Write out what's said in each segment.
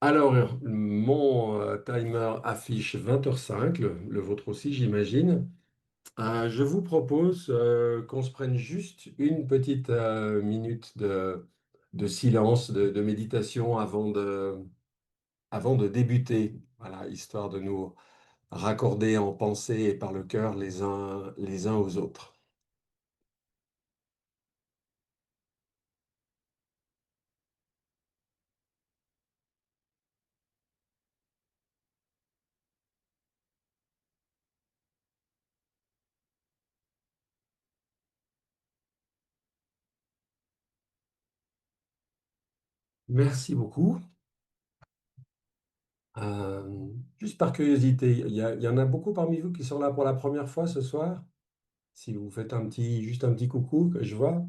Alors, mon timer affiche 20h05, le vôtre aussi, j'imagine. Je vous propose qu'on se prenne juste une petite minute de silence, de méditation avant de débuter. Voilà, histoire de nous raccorder en pensée et par le cœur les uns aux autres. Merci beaucoup. Juste par curiosité, il y en a beaucoup parmi vous qui sont là pour la première fois ce soir? Si vous faites juste un petit coucou que je vois.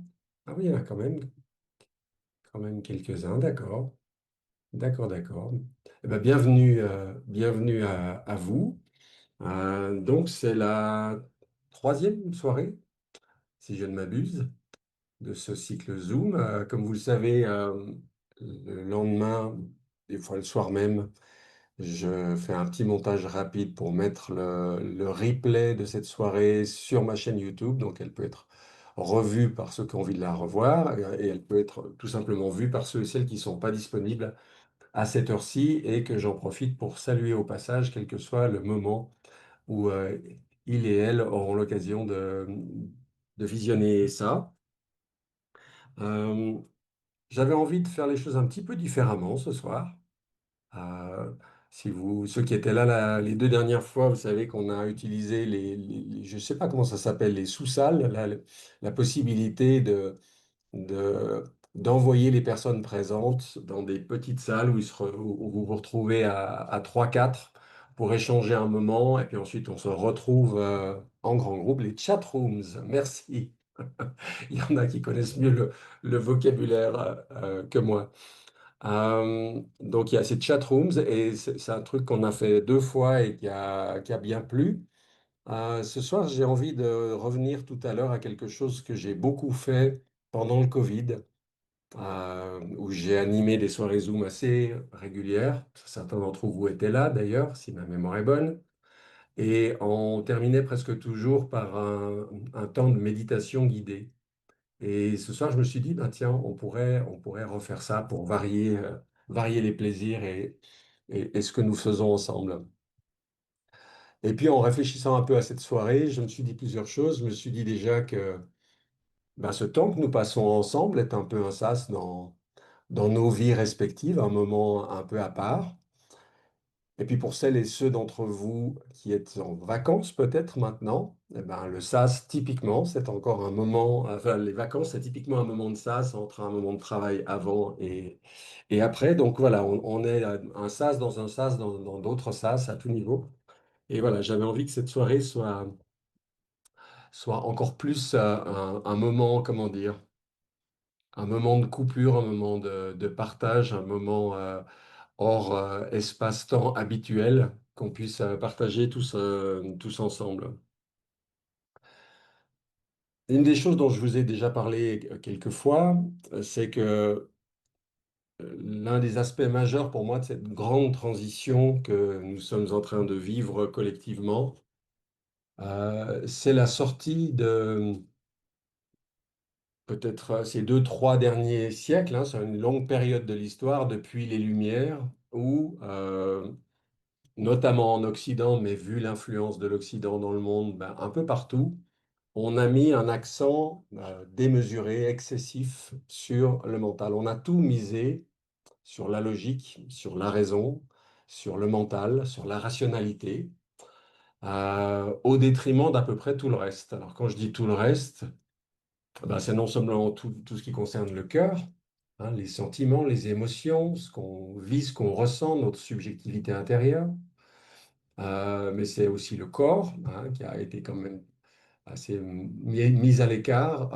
Ah oui, il y en a quand même quelques-uns, d'accord. D'accord, d'accord. Eh ben, bienvenue à vous. Donc, c'est la troisième soirée, si je ne m'abuse, de ce cycle Zoom. Comme vous le savez, le lendemain, des fois le soir même, je fais un petit montage rapide pour mettre le replay de cette soirée sur ma chaîne YouTube. Donc, elle peut être revue par ceux qui ont envie de la revoir et elle peut être tout simplement vue par ceux et celles qui ne sont pas disponibles à cette heure-ci et que j'en profite pour saluer au passage, quel que soit le moment où il et elle auront l'occasion de visionner ça. Euh, J'avais envie de faire les choses un petit peu différemment ce soir. Euh, Si ceux qui étaient là, les deux dernières fois, vous savez qu'on a utilisé je ne sais pas comment ça s'appelle, les sous-salles, la possibilité de- d'envoyer les personnes présentes dans des petites salles où vous vous retrouvez à 3-4 pour échanger un moment et puis ensuite on se retrouve en grand groupe, les chat rooms. Merci. Il y en a qui connaissent mieux le vocabulaire que moi. Donc il y a ces chat rooms et c'est un truc qu'on a fait deux fois et qui a bien plu. Ce soir, j'ai envie de revenir tout à l'heure à quelque chose que j'ai beaucoup fait pendant le Covid, où j'ai animé des soirées Zoom assez régulières. Certains d'entre vous étaient là d'ailleurs, si ma mémoire est bonne. Et on terminait presque toujours par un temps de méditation guidée. Et ce soir, je me suis dit, bah, tiens, on pourrait refaire ça pour varier les plaisirs et ce que nous faisons ensemble. Et puis, en réfléchissant un peu à cette soirée, je me suis dit plusieurs choses. Je me suis dit déjà que bah, ce temps que nous passons ensemble est un peu un sas dans nos vies respectives, un moment un peu à part. Et puis pour celles et ceux d'entre vous qui êtes en vacances peut-être maintenant, eh ben, le sas, typiquement, c'est encore un moment, enfin les vacances, c'est typiquement un moment de sas entre un moment de travail avant et après. Donc voilà, on est un sas dans un sas dans d'autres sas à tout niveau. Et voilà, j'avais envie que cette soirée soit encore plus un moment, comment dire, un moment de coupure, un moment de partage, un moment hors espace-temps habituel qu'on puisse partager tous ensemble. Une des choses dont je vous ai déjà parlé quelques fois, c'est que l'un des aspects majeurs pour moi de cette grande transition que nous sommes en train de vivre collectivement, c'est la sortie de peut-être ces deux, trois derniers siècles, hein, sur une longue période de l'histoire depuis les Lumières, où notamment en Occident, mais vu l'influence de l'Occident dans le monde, ben, un peu partout, on a mis un accent démesuré, excessif sur le mental. On a tout misé sur la logique, sur la raison, sur le mental, sur la rationalité, au détriment d'à peu près tout le reste. Alors quand je dis tout le reste, ben, c'est non seulement tout ce qui concerne le cœur, hein, les sentiments, les émotions, ce qu'on vit, ce qu'on ressent, notre subjectivité intérieure, mais c'est aussi le corps, hein, qui a été quand même assez mis à l'écart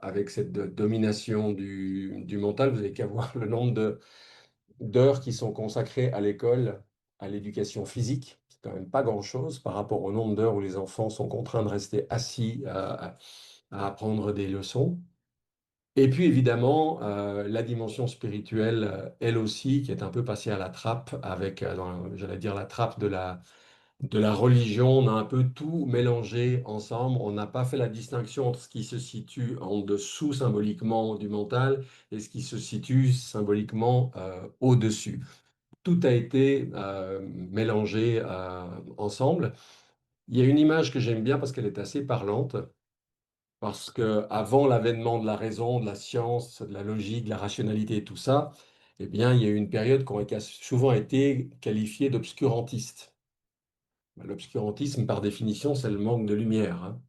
avec cette domination du mental. Vous n'avez qu'à voir le nombre d'heures qui sont consacrées à l'école, à l'éducation physique. C'est quand même pas grand-chose par rapport au nombre d'heures où les enfants sont contraints de rester assis à apprendre des leçons. Et puis évidemment, la dimension spirituelle, elle aussi, qui est un peu passée à la trappe avec, j'allais dire, la trappe de la religion. On a un peu tout mélangé ensemble. On n'a pas fait la distinction entre ce qui se situe en dessous symboliquement du mental et ce qui se situe symboliquement au-dessus. Tout a été mélangé ensemble. Il y a une image que j'aime bien parce qu'elle est assez parlante. Parce que avant l'avènement de la raison, de la science, de la logique, de la rationalité et tout ça, eh bien, il y a eu une période qui a souvent été qualifiée d'obscurantiste. L'obscurantisme, par définition, c'est le manque de lumière, hein.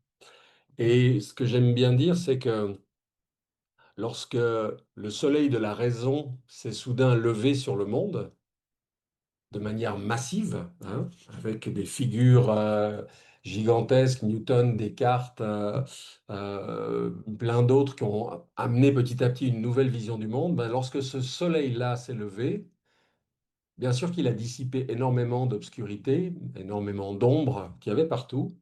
Et ce que j'aime bien dire, c'est que lorsque le soleil de la raison s'est soudain levé sur le monde, de manière massive, hein, avec des figures gigantesques, Newton, Descartes, plein d'autres qui ont amené petit à petit une nouvelle vision du monde. Ben, lorsque ce soleil-là s'est levé, bien sûr qu'il a dissipé énormément d'obscurité, énormément d'ombre qu'il y avait partout,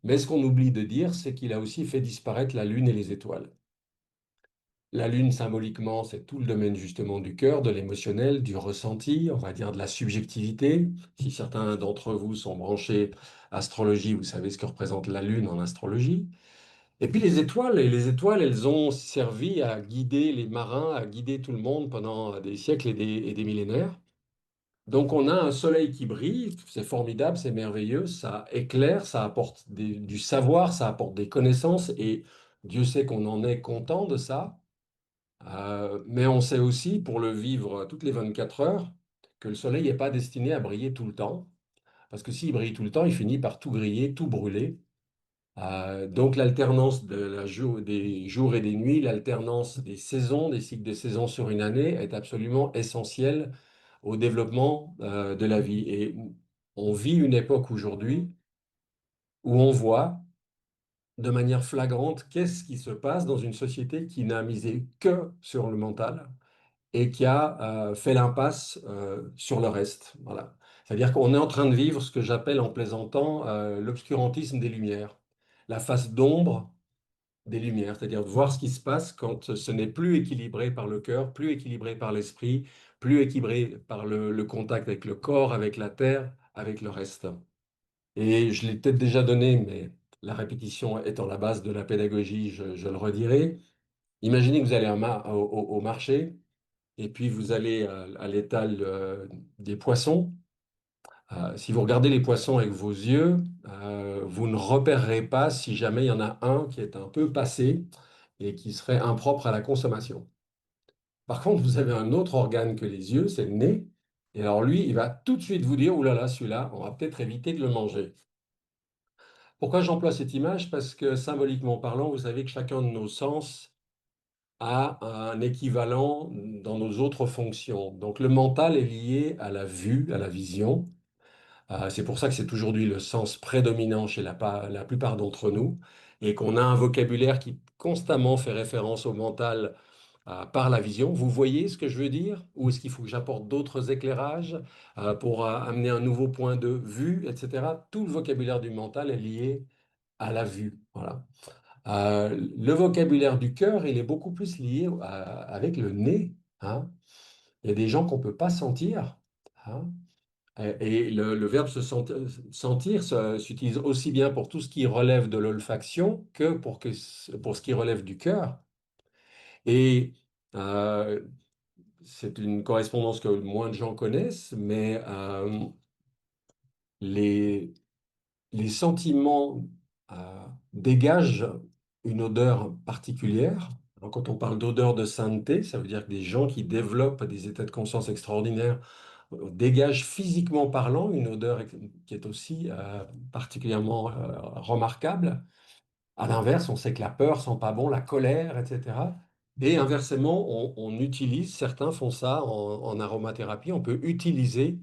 mais ce qu'on oublie de dire, c'est qu'il a aussi fait disparaître la Lune et les étoiles. La Lune, symboliquement, c'est tout le domaine justement du cœur, de l'émotionnel, du ressenti, on va dire de la subjectivité. Si certains d'entre vous sont branchés astrologie, vous savez ce que représente la Lune en astrologie. Et puis les étoiles, elles ont servi à guider les marins, à guider tout le monde pendant des siècles et des millénaires. Donc on a un soleil qui brille, c'est formidable, c'est merveilleux, ça éclaire, ça apporte du savoir, ça apporte des connaissances, et Dieu sait qu'on en est content de ça. Mais on sait aussi, pour le vivre toutes les 24 heures, que le soleil n'est pas destiné à briller tout le temps, parce que s'il brille tout le temps, il finit par tout griller, tout brûler. Donc l'alternance des jours et des nuits, l'alternance des saisons, des cycles de saison sur une année est absolument essentielle au développement de la vie. Et on vit une époque aujourd'hui où on voit de manière flagrante qu'est-ce qui se passe dans une société qui n'a misé que sur le mental et qui a fait l'impasse sur le reste. Voilà. C'est-à-dire qu'on est en train de vivre ce que j'appelle en plaisantant l'obscurantisme des Lumières, la face d'ombre des Lumières, c'est-à-dire de voir ce qui se passe quand ce n'est plus équilibré par le cœur, plus équilibré par l'esprit, plus équilibré par le contact avec le corps, avec la terre, avec le reste. Et je l'ai peut-être déjà donné, mais la répétition étant la base de la pédagogie, je le redirai. Imaginez que vous allez au marché et puis vous allez à l'étal des poissons. Si vous regardez les poissons avec vos yeux, vous ne repérerez pas si jamais il y en a un qui est un peu passé et qui serait impropre à la consommation. Par contre, vous avez un autre organe que les yeux, c'est le nez. Et alors lui, il va tout de suite vous dire, ouh là là, celui-là, on va peut-être éviter de le manger. Pourquoi j'emploie cette image? Parce que symboliquement parlant, vous savez que chacun de nos sens a un équivalent dans nos autres fonctions. Donc le mental est lié à la vue, à la vision. C'est pour ça que c'est aujourd'hui le sens prédominant chez la plupart d'entre nous et qu'on a un vocabulaire qui constamment fait référence au mental par la vision. Vous voyez ce que je veux dire? Ou est-ce qu'il faut que j'apporte d'autres éclairages pour amener un nouveau point de vue, etc. Tout le vocabulaire du mental est lié à la vue. Voilà. Le vocabulaire du cœur, il est beaucoup plus lié avec le nez, hein. Il y a des gens qu'on ne peut pas sentir, hein. Et le verbe sentir s'utilise aussi bien pour tout ce qui relève de l'olfaction que pour ce qui relève du cœur. Et euh, c'est une correspondance que moins de gens connaissent, mais les, les sentiments dégagent une odeur particulière. Alors, quand on parle d'odeur de sainteté, ça veut dire que des gens qui développent des états de conscience extraordinaires dégagent physiquement parlant une odeur qui est aussi particulièrement remarquable. À l'inverse, on sait que la peur sent pas bon, la colère, etc. Et inversement, on utilise, certains font ça en aromathérapie, on peut utiliser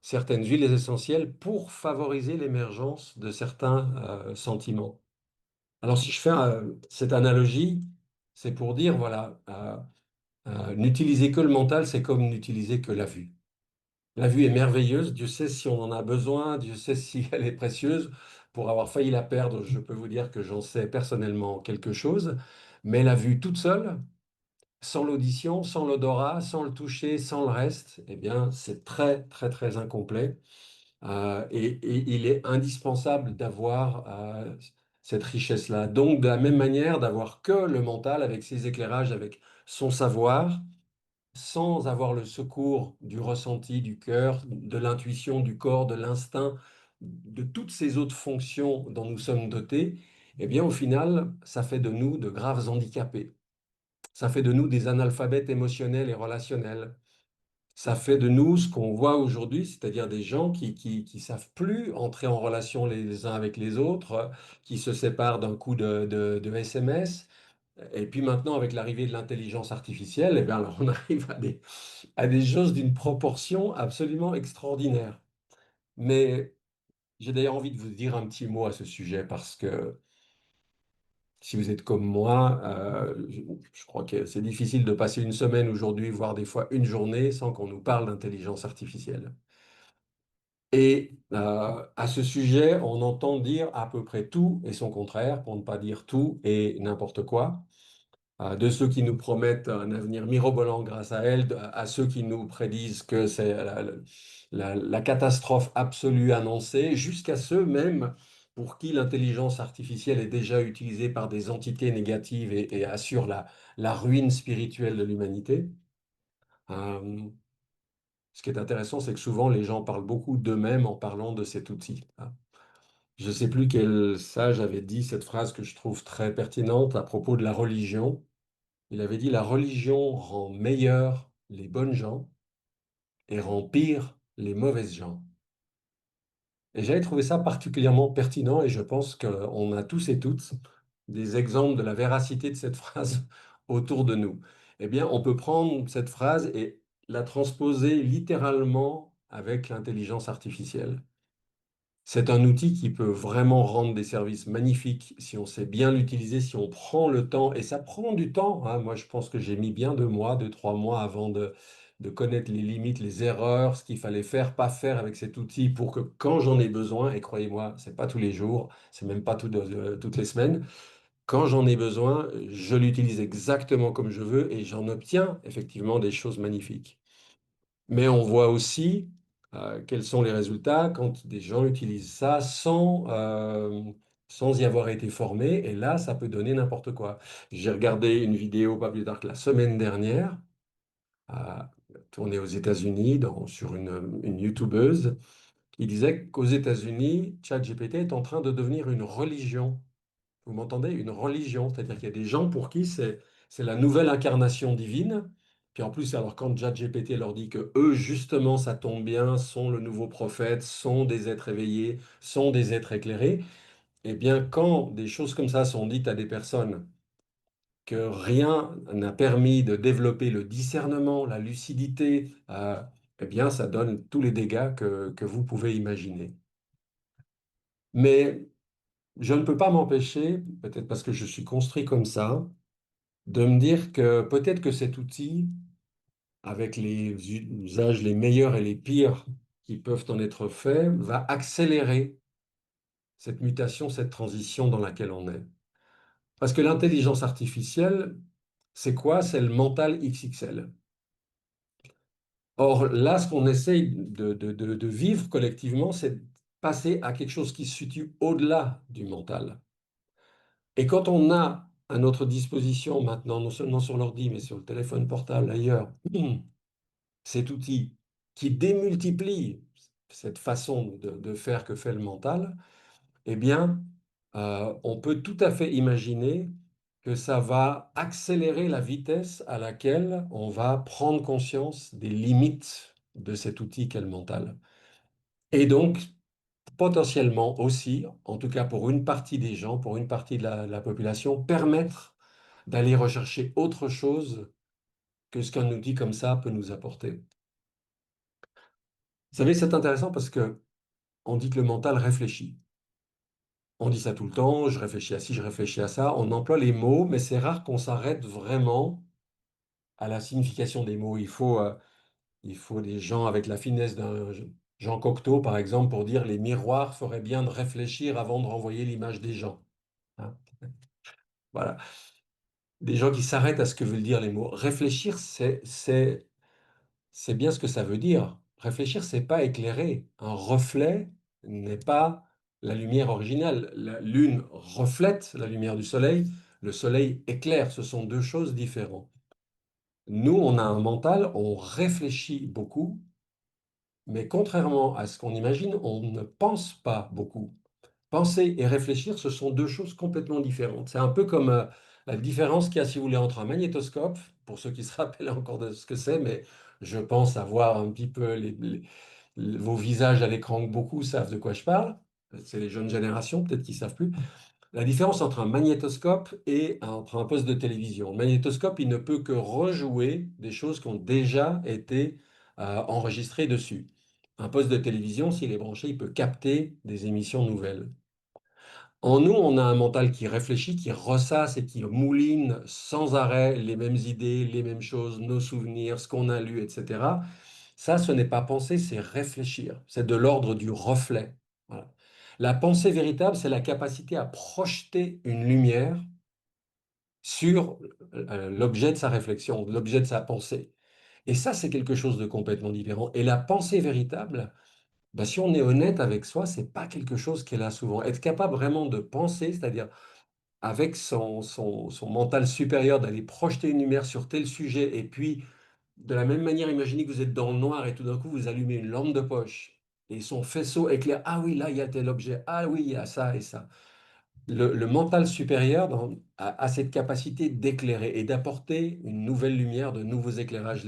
certaines huiles essentielles pour favoriser l'émergence de certains sentiments. Alors, si je fais cette analogie, c'est pour dire, voilà, n'utiliser que le mental, c'est comme n'utiliser que la vue. La vue est merveilleuse, Dieu sait si on en a besoin, Dieu sait si elle est précieuse. Pour avoir failli la perdre, je peux vous dire que j'en sais personnellement quelque chose. Mais la vue toute seule, sans l'audition, sans l'odorat, sans le toucher, sans le reste, eh bien, c'est très, très, très incomplet. Et il est indispensable d'avoir cette richesse-là. Donc, de la même manière, d'avoir que le mental avec ses éclairages, avec son savoir, sans avoir le secours du ressenti, du cœur, de l'intuition, du corps, de l'instinct, de toutes ces autres fonctions dont nous sommes dotés, eh bien, au final, ça fait de nous de graves handicapés. Ça fait de nous des analphabètes émotionnels et relationnels. Ça fait de nous ce qu'on voit aujourd'hui, c'est-à-dire des gens qui savent plus entrer en relation les uns avec les autres, qui se séparent d'un coup de SMS. Et puis maintenant, avec l'arrivée de l'intelligence artificielle, eh bien, alors on arrive à des choses d'une proportion absolument extraordinaire. Mais j'ai d'ailleurs envie de vous dire un petit mot à ce sujet parce que si vous êtes comme moi, je crois que c'est difficile de passer une semaine aujourd'hui, voire des fois une journée, sans qu'on nous parle d'intelligence artificielle. Et à ce sujet, on entend dire à peu près tout et son contraire, pour ne pas dire tout et n'importe quoi. De ceux qui nous promettent un avenir mirobolant grâce à elle, à ceux qui nous prédisent que c'est la catastrophe absolue annoncée, jusqu'à ceux même pour qui l'intelligence artificielle est déjà utilisée par des entités négatives et assure la ruine spirituelle de l'humanité. Euh, Ce qui est intéressant, c'est que souvent les gens parlent beaucoup d'eux-mêmes en parlant de cet outil. Je ne sais plus quel sage avait dit cette phrase que je trouve très pertinente à propos de la religion. Il avait dit, la religion rend meilleurs les bonnes gens et rend pires les mauvaises gens. Et j'avais trouvé ça particulièrement pertinent et je pense qu'on a tous et toutes des exemples de la véracité de cette phrase autour de nous. Eh bien, on peut prendre cette phrase et la transposer littéralement avec l'intelligence artificielle. C'est un outil qui peut vraiment rendre des services magnifiques si on sait bien l'utiliser, si on prend le temps. Et ça prend du temps, hein. Moi, je pense que j'ai mis bien 2 mois, 2, 3 mois avant de connaître les limites, les erreurs, ce qu'il fallait faire, pas faire avec cet outil pour que quand j'en ai besoin, et croyez-moi, c'est pas tous les jours, c'est même pas toutes les semaines, quand j'en ai besoin, je l'utilise exactement comme je veux et j'en obtiens effectivement des choses magnifiques. Mais on voit aussi quels sont les résultats quand des gens utilisent ça sans y avoir été formés. Et là, ça peut donner n'importe quoi. J'ai regardé une vidéo pas plus tard que la semaine dernière, euh, tournée aux États-Unis sur une YouTubeuse, qui disait qu'aux États-Unis, ChatGPT est en train de devenir une religion. Vous m'entendez? Une religion, c'est-à-dire qu'il y a des gens pour qui c'est la nouvelle incarnation divine. Puis en plus, alors quand ChatGPT leur dit que eux, justement, ça tombe bien, sont le nouveau prophète, sont des êtres éveillés, sont des êtres éclairés, eh bien, quand des choses comme ça sont dites à des personnes que rien n'a permis de développer le discernement, la lucidité, eh bien, ça donne tous les dégâts que vous pouvez imaginer. Mais je ne peux pas m'empêcher, peut-être parce que je suis construit comme ça, de me dire que peut-être que cet outil, avec les usages les meilleurs et les pires qui peuvent en être faits, va accélérer cette mutation, cette transition dans laquelle on est. Parce que l'intelligence artificielle, c'est quoi? C'est le mental XXL. Or, là, ce qu'on essaye de vivre collectivement, c'est de passer à quelque chose qui se situe au-delà du mental. Et quand on a à notre disposition maintenant, non seulement sur l'ordi, mais sur le téléphone portable, ailleurs, cet outil qui démultiplie cette façon de faire que fait le mental, eh bien, on peut tout à fait imaginer que ça va accélérer la vitesse à laquelle on va prendre conscience des limites de cet outil qu'est le mental. Et donc, potentiellement aussi, en tout cas pour une partie des gens, pour une partie de la population, permettre d'aller rechercher autre chose que ce qu'un outil comme ça peut nous apporter. Vous savez, c'est intéressant parce que on dit que le mental réfléchit. On dit ça tout le temps, je réfléchis à ci, je réfléchis à ça. On emploie les mots, mais c'est rare qu'on s'arrête vraiment à la signification des mots. Il faut des gens avec la finesse d'un Jean Cocteau, par exemple, pour dire les miroirs feraient bien de réfléchir avant de renvoyer l'image des gens. Hein. Voilà. des gens qui s'arrêtent à ce que veulent dire les mots. Réfléchir, c'est bien ce que ça veut dire. Réfléchir, c'est pas éclairer. Un reflet n'est pas la lumière originale. La lune reflète la lumière du soleil, le soleil éclaire. Ce sont deux choses différentes. Nous, on a un mental, on réfléchit beaucoup, mais contrairement à ce qu'on imagine, on ne pense pas beaucoup. Penser et réfléchir, ce sont deux choses complètement différentes. C'est un peu comme la différence qu'il y a, si vous voulez, entre un magnétoscope, pour ceux qui se rappellent encore de ce que c'est, mais je pense avoir un petit peu vos visages à l'écran, que beaucoup savent de quoi je parle. C'est les jeunes générations, peut-être qui ne savent plus. La différence entre un magnétoscope et entre un poste de télévision. Le magnétoscope, il ne peut que rejouer des choses qui ont déjà été enregistrées dessus. Un poste de télévision, s'il est branché, il peut capter des émissions nouvelles. En nous, on a un mental qui réfléchit, qui ressasse et qui mouline sans arrêt les mêmes idées, les mêmes choses, nos souvenirs, ce qu'on a lu, etc. Ça, ce n'est pas penser, c'est réfléchir. C'est de l'ordre du reflet. Voilà. La pensée véritable, c'est la capacité à projeter une lumière sur l'objet de sa réflexion, l'objet de sa pensée. Et ça, c'est quelque chose de complètement différent. Et la pensée véritable, bah, si on est honnête avec soi, c'est pas quelque chose qui est là souvent. Être capable vraiment de penser, c'est-à-dire avec son mental supérieur, d'aller projeter une lumière sur tel sujet, et puis de la même manière, imaginez que vous êtes dans le noir et tout d'un coup, vous allumez une lampe de poche, et son faisceau éclaire, ah oui, là, il y a tel objet, ah oui, il y a ça et ça. Le mental supérieur a cette capacité d'éclairer et d'apporter une nouvelle lumière, de nouveaux éclairages.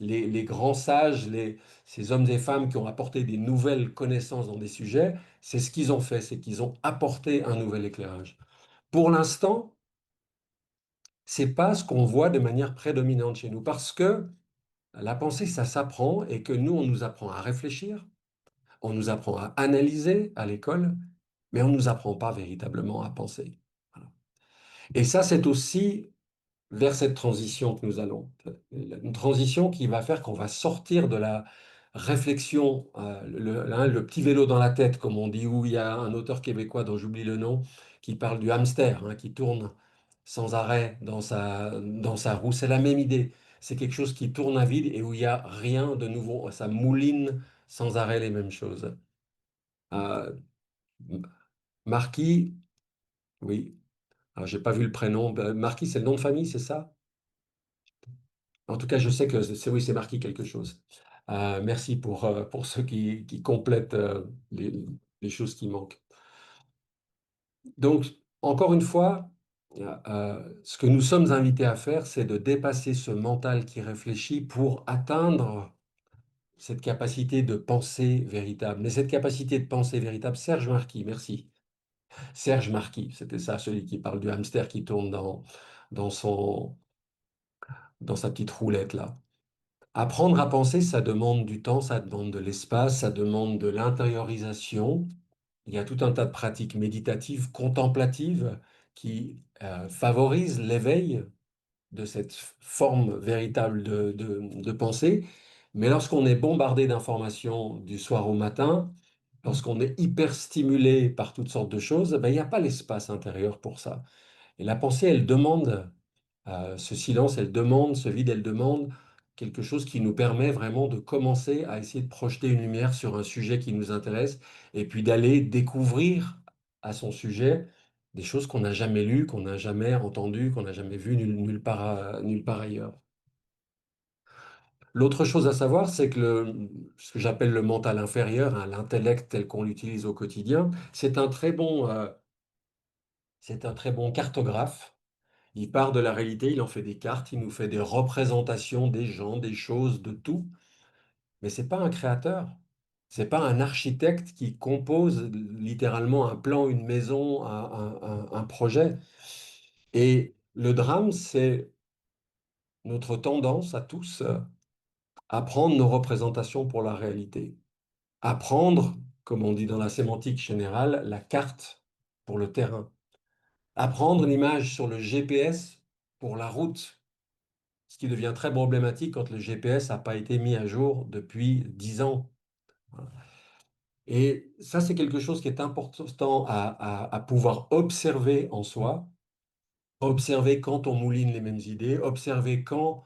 Les grands sages, ces hommes et femmes qui ont apporté des nouvelles connaissances dans des sujets, c'est ce qu'ils ont fait, c'est qu'ils ont apporté un nouvel éclairage. Pour l'instant, c'est pas ce qu'on voit de manière prédominante chez nous, parce que la pensée, ça s'apprend et que nous, on nous apprend à réfléchir, on nous apprend à analyser à l'école, mais on ne nous apprend pas véritablement à penser. Voilà. Et ça, c'est aussi vers cette transition que nous allons. Une transition qui va faire qu'on va sortir de la réflexion, le petit vélo dans la tête, comme on dit, où il y a un auteur québécois dont j'oublie le nom, qui parle du hamster, hein, qui tourne sans arrêt dans sa roue. C'est la même idée. C'est quelque chose qui tourne à vide et où il n'y a rien de nouveau. Ça mouline sans arrêt les mêmes choses. Euh, Marquis, oui. Alors, j'ai pas vu le prénom. Marquis, c'est le nom de famille, c'est ça? En tout cas, je sais que c'est oui, c'est marqué quelque chose. Merci pour ceux qui complètent les choses qui manquent. Donc, encore une fois, ce que nous sommes invités à faire, c'est de dépasser ce mental qui réfléchit pour atteindre cette capacité de pensée véritable. Mais cette capacité de pensée véritable, Serge Marquis, merci. Serge Marquis, c'était ça, celui qui parle du hamster qui tourne dans dans sa petite roulette là. Apprendre à penser, ça demande du temps, ça demande de l'espace, ça demande de l'intériorisation. Il y a tout un tas de pratiques méditatives, contemplatives, qui favorisent l'éveil de cette forme véritable de pensée. Mais lorsqu'on est bombardé d'informations du soir au matin, lorsqu'on est hyper stimulé par toutes sortes de choses, ben, il n'y a pas l'espace intérieur pour ça. Et la pensée, elle demande ce silence, elle demande, ce vide, elle demande quelque chose qui nous permet vraiment de commencer à essayer de projeter une lumière sur un sujet qui nous intéresse et puis d'aller découvrir à son sujet des choses qu'on n'a jamais lues, qu'on n'a jamais entendues, qu'on n'a jamais vues nulle part ailleurs. L'autre chose à savoir, c'est que ce que j'appelle le mental inférieur, hein, l'intellect tel qu'on l'utilise au quotidien, c'est un très bon cartographe. Il part de la réalité, il en fait des cartes, il nous fait des représentations des gens, des choses, de tout. Mais c'est pas un créateur. C'est pas un architecte qui compose littéralement un plan, une maison, un projet. Et le drame, c'est notre tendance à tous à prendre nos représentations pour la réalité. À prendre, comme on dit dans la sémantique générale, la carte pour le terrain. À prendre l'image sur le GPS pour la route. Ce qui devient très problématique quand le GPS n'a pas été mis à jour depuis 10 ans. Et ça, c'est quelque chose qui est important à pouvoir observer en soi Observez quand on mouline les mêmes idées, observez quand,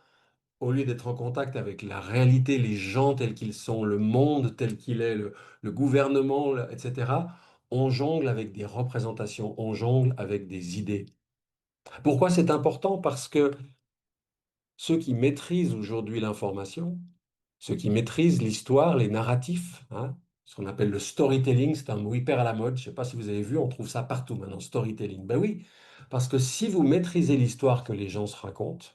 au lieu d'être en contact avec la réalité, les gens tels qu'ils sont, le monde tel qu'il est, le gouvernement, etc., on jongle avec des représentations, on jongle avec des idées. Pourquoi c'est important? Parce que ceux qui maîtrisent aujourd'hui l'information, ceux qui maîtrisent l'histoire, les narratifs, hein, ce qu'on appelle le storytelling, c'est un mot hyper à la mode, je ne sais pas si vous avez vu, on trouve ça partout maintenant, storytelling. Ben oui, parce que si vous maîtrisez l'histoire que les gens se racontent,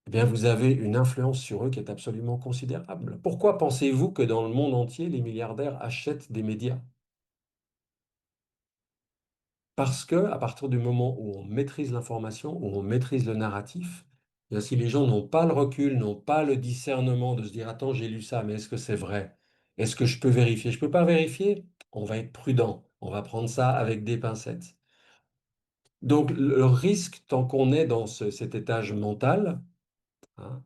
eh bien vous avez une influence sur eux qui est absolument considérable. Pourquoi pensez-vous que dans le monde entier, les milliardaires achètent des médias? Parce que à partir du moment où on maîtrise l'information, où on maîtrise le narratif, eh bien, si les gens n'ont pas le recul, n'ont pas le discernement de se dire, attends, j'ai lu ça, mais est-ce que c'est vrai? Est-ce que je peux vérifier? Je ne peux pas vérifier? On va être prudent. On va prendre ça avec des pincettes. Donc, le risque, tant qu'on est dans cet étage mental, hein,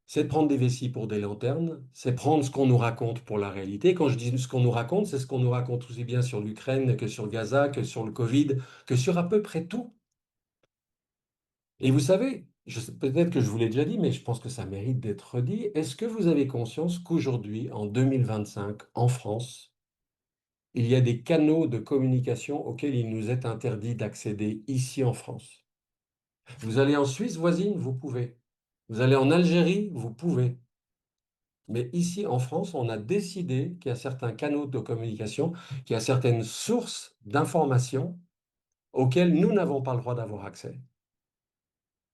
c'est de prendre des vessies pour des lanternes, c'est prendre ce qu'on nous raconte pour la réalité. Quand je dis ce qu'on nous raconte, c'est ce qu'on nous raconte aussi bien sur l'Ukraine que sur Gaza, que sur le Covid, que sur à peu près tout. Et vous savez, peut-être que je vous l'ai déjà dit, mais je pense que ça mérite d'être dit. Est-ce que vous avez conscience qu'aujourd'hui, en 2025, en France, il y a des canaux de communication auxquels il nous est interdit d'accéder ici en France? Vous allez en Suisse voisine, vous pouvez. Vous allez en Algérie, vous pouvez. Mais ici en France, on a décidé qu'il y a certains canaux de communication, qu'il y a certaines sources d'informations auxquelles nous n'avons pas le droit d'avoir accès.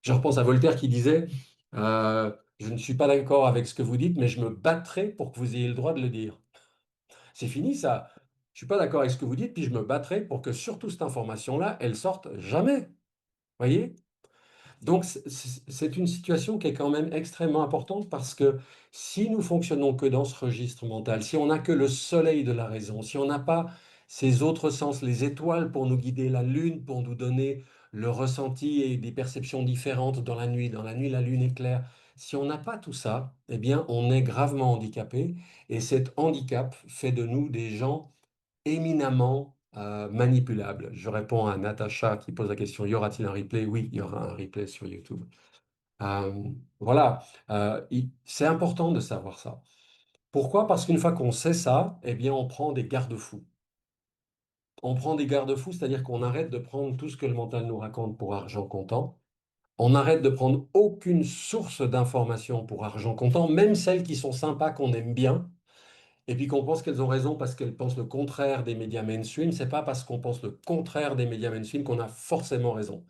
Je repense à Voltaire qui disait je ne suis pas d'accord avec ce que vous dites, mais je me battrai pour que vous ayez le droit de le dire. C'est fini ça. Je ne suis pas d'accord avec ce que vous dites, puis je me battrai pour que surtout cette information-là, elle sorte jamais. Voyez? Donc, c'est une situation qui est quand même extrêmement importante parce que si nous fonctionnons que dans ce registre mental, si on n'a que le soleil de la raison, si on n'a pas ces autres sens, les étoiles pour nous guider, la lune pour nous donner le ressenti et des perceptions différentes dans la nuit, la lune est claire. Si on n'a pas tout ça, eh bien, on est gravement handicapé et cet handicap fait de nous des gens éminemment manipulable. Je réponds à Natacha qui pose la question, y aura-t-il un replay? Oui, il y aura un replay sur YouTube. Euh, voilà. C'est important de savoir ça. Pourquoi? Parce qu'une fois qu'on sait ça, eh bien, on prend des garde-fous. On prend des garde-fous, c'est-à-dire qu'on arrête de prendre tout ce que le mental nous raconte pour argent comptant. On arrête de prendre aucune source d'information pour argent comptant, même celles qui sont sympas, qu'on aime bien. Et puis qu'on pense qu'elles ont raison parce qu'elles pensent le contraire des médias mainstream, c'est pas parce qu'on pense le contraire des médias mainstream qu'on a forcément raison.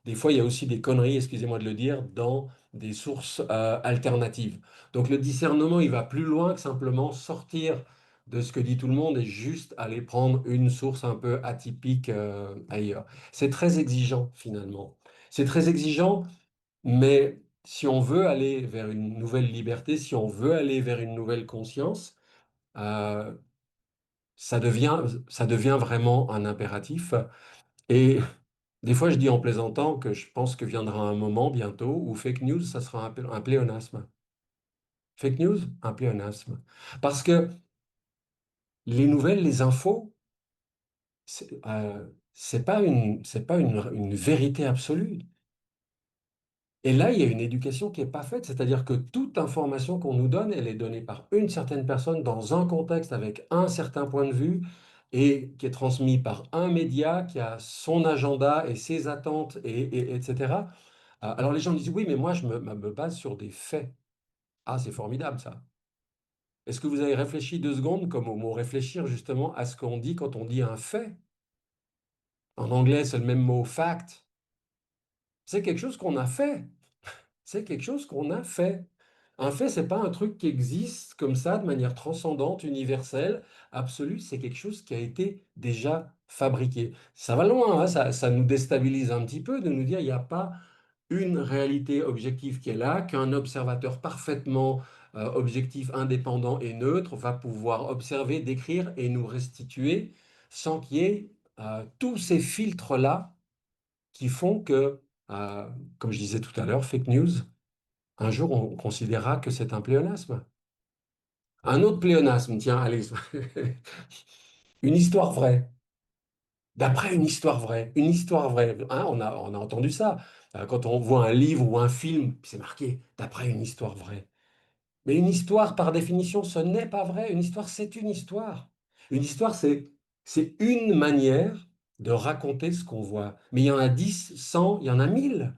Des fois, il y a aussi des conneries, excusez-moi de le dire, dans des sources alternatives. Donc le discernement, il va plus loin que simplement sortir de ce que dit tout le monde et juste aller prendre une source un peu atypique ailleurs. C'est très exigeant finalement. C'est très exigeant, mais si on veut aller vers une nouvelle liberté, si on veut aller vers une nouvelle conscience, euh, ça devient vraiment un impératif. Et des fois, je dis en plaisantant que je pense que viendra un moment bientôt où fake news, ça sera un pléonasme. Fake news, un pléonasme. Parce que les nouvelles, les infos, c'est pas une vérité absolue. Et là, il y a une éducation qui n'est pas faite, c'est-à-dire que toute information qu'on nous donne, elle est donnée par une certaine personne dans un contexte avec un certain point de vue et qui est transmis par un média qui a son agenda et ses attentes, etc. Alors les gens disent, oui, mais moi, me base sur des faits. Ah, c'est formidable ça. Est-ce que vous avez réfléchi 2 secondes, comme au mot réfléchir, justement, à ce qu'on dit quand on dit un fait? En anglais, c'est le même mot fact. C'est quelque chose qu'on a fait. C'est quelque chose qu'on a fait. Un fait, c'est pas un truc qui existe comme ça de manière transcendante, universelle, absolue. C'est quelque chose qui a été déjà fabriqué. Ça va loin, hein, ça nous déstabilise un petit peu de nous dire il n'y a pas une réalité objective qui est là, qu'un observateur parfaitement objectif, indépendant et neutre va pouvoir observer, décrire et nous restituer sans qu'il y ait tous ces filtres-là qui font que, comme je disais tout à l'heure, fake news. Un jour, on considérera que c'est un pléonasme. Un autre pléonasme, tiens, allez, une histoire vraie. D'après une histoire vraie, une histoire vraie. Hein, on a entendu ça. Quand on voit un livre ou un film, c'est marqué d'après une histoire vraie. Mais une histoire, par définition, ce n'est pas vrai. Une histoire, c'est une histoire. Une histoire, c'est une manière de raconter ce qu'on voit. Mais il y en a 10, 100, il y en a 1000.